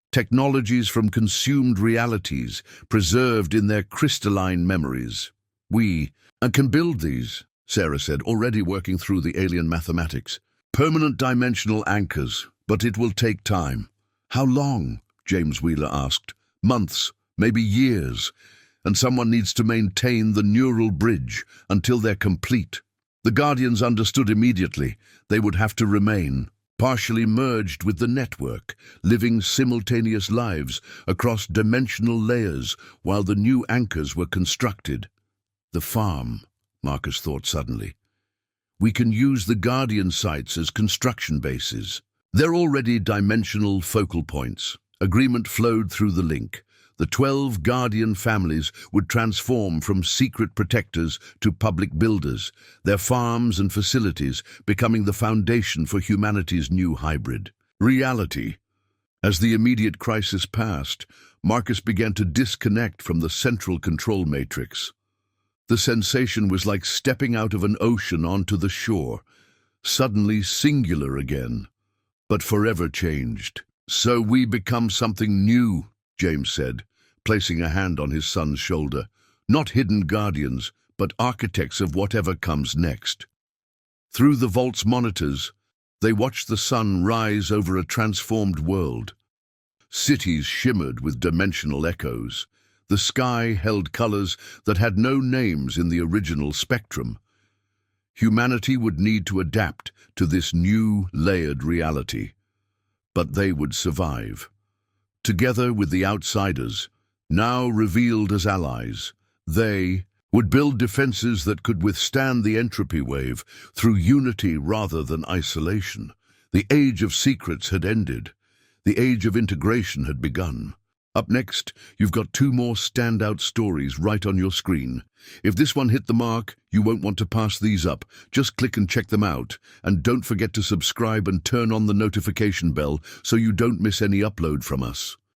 Technologies from consumed realities, preserved in their crystalline memories. "We can build these," Sarah said, already working through the alien mathematics. "Permanent dimensional anchors, but it will take time." "How long?" James Wheeler asked. "Months, maybe years. And someone needs to maintain the neural bridge until they're complete." The Guardians understood immediately. They would have to remain, partially merged with the network, living simultaneous lives across dimensional layers while the new anchors were constructed. "The farm," Marcus thought suddenly. "We can use the Guardian sites as construction bases. They're already dimensional focal points." Agreement flowed through the link. The 12 Guardian families would transform from secret protectors to public builders, their farms and facilities becoming the foundation for humanity's new hybrid reality. As the immediate crisis passed, Marcus began to disconnect from the central control matrix. The sensation was like stepping out of an ocean onto the shore, suddenly singular again, but forever changed. "So we become something new," James said, placing a hand on his son's shoulder. "Not hidden guardians, but architects of whatever comes next." Through the vault's monitors, they watched the sun rise over a transformed world. Cities shimmered with dimensional echoes. The sky held colors that had no names in the original spectrum. Humanity would need to adapt to this new, layered reality. But they would survive. Together with the outsiders, now revealed as allies, they would build defenses that could withstand the entropy wave through unity rather than isolation. The age of secrets had ended. The age of integration had begun. Up next, you've got 2 more standout stories right on your screen. If this one hit the mark, you won't want to pass these up. Just click and check them out. And don't forget to subscribe and turn on the notification bell so you don't miss any upload from us.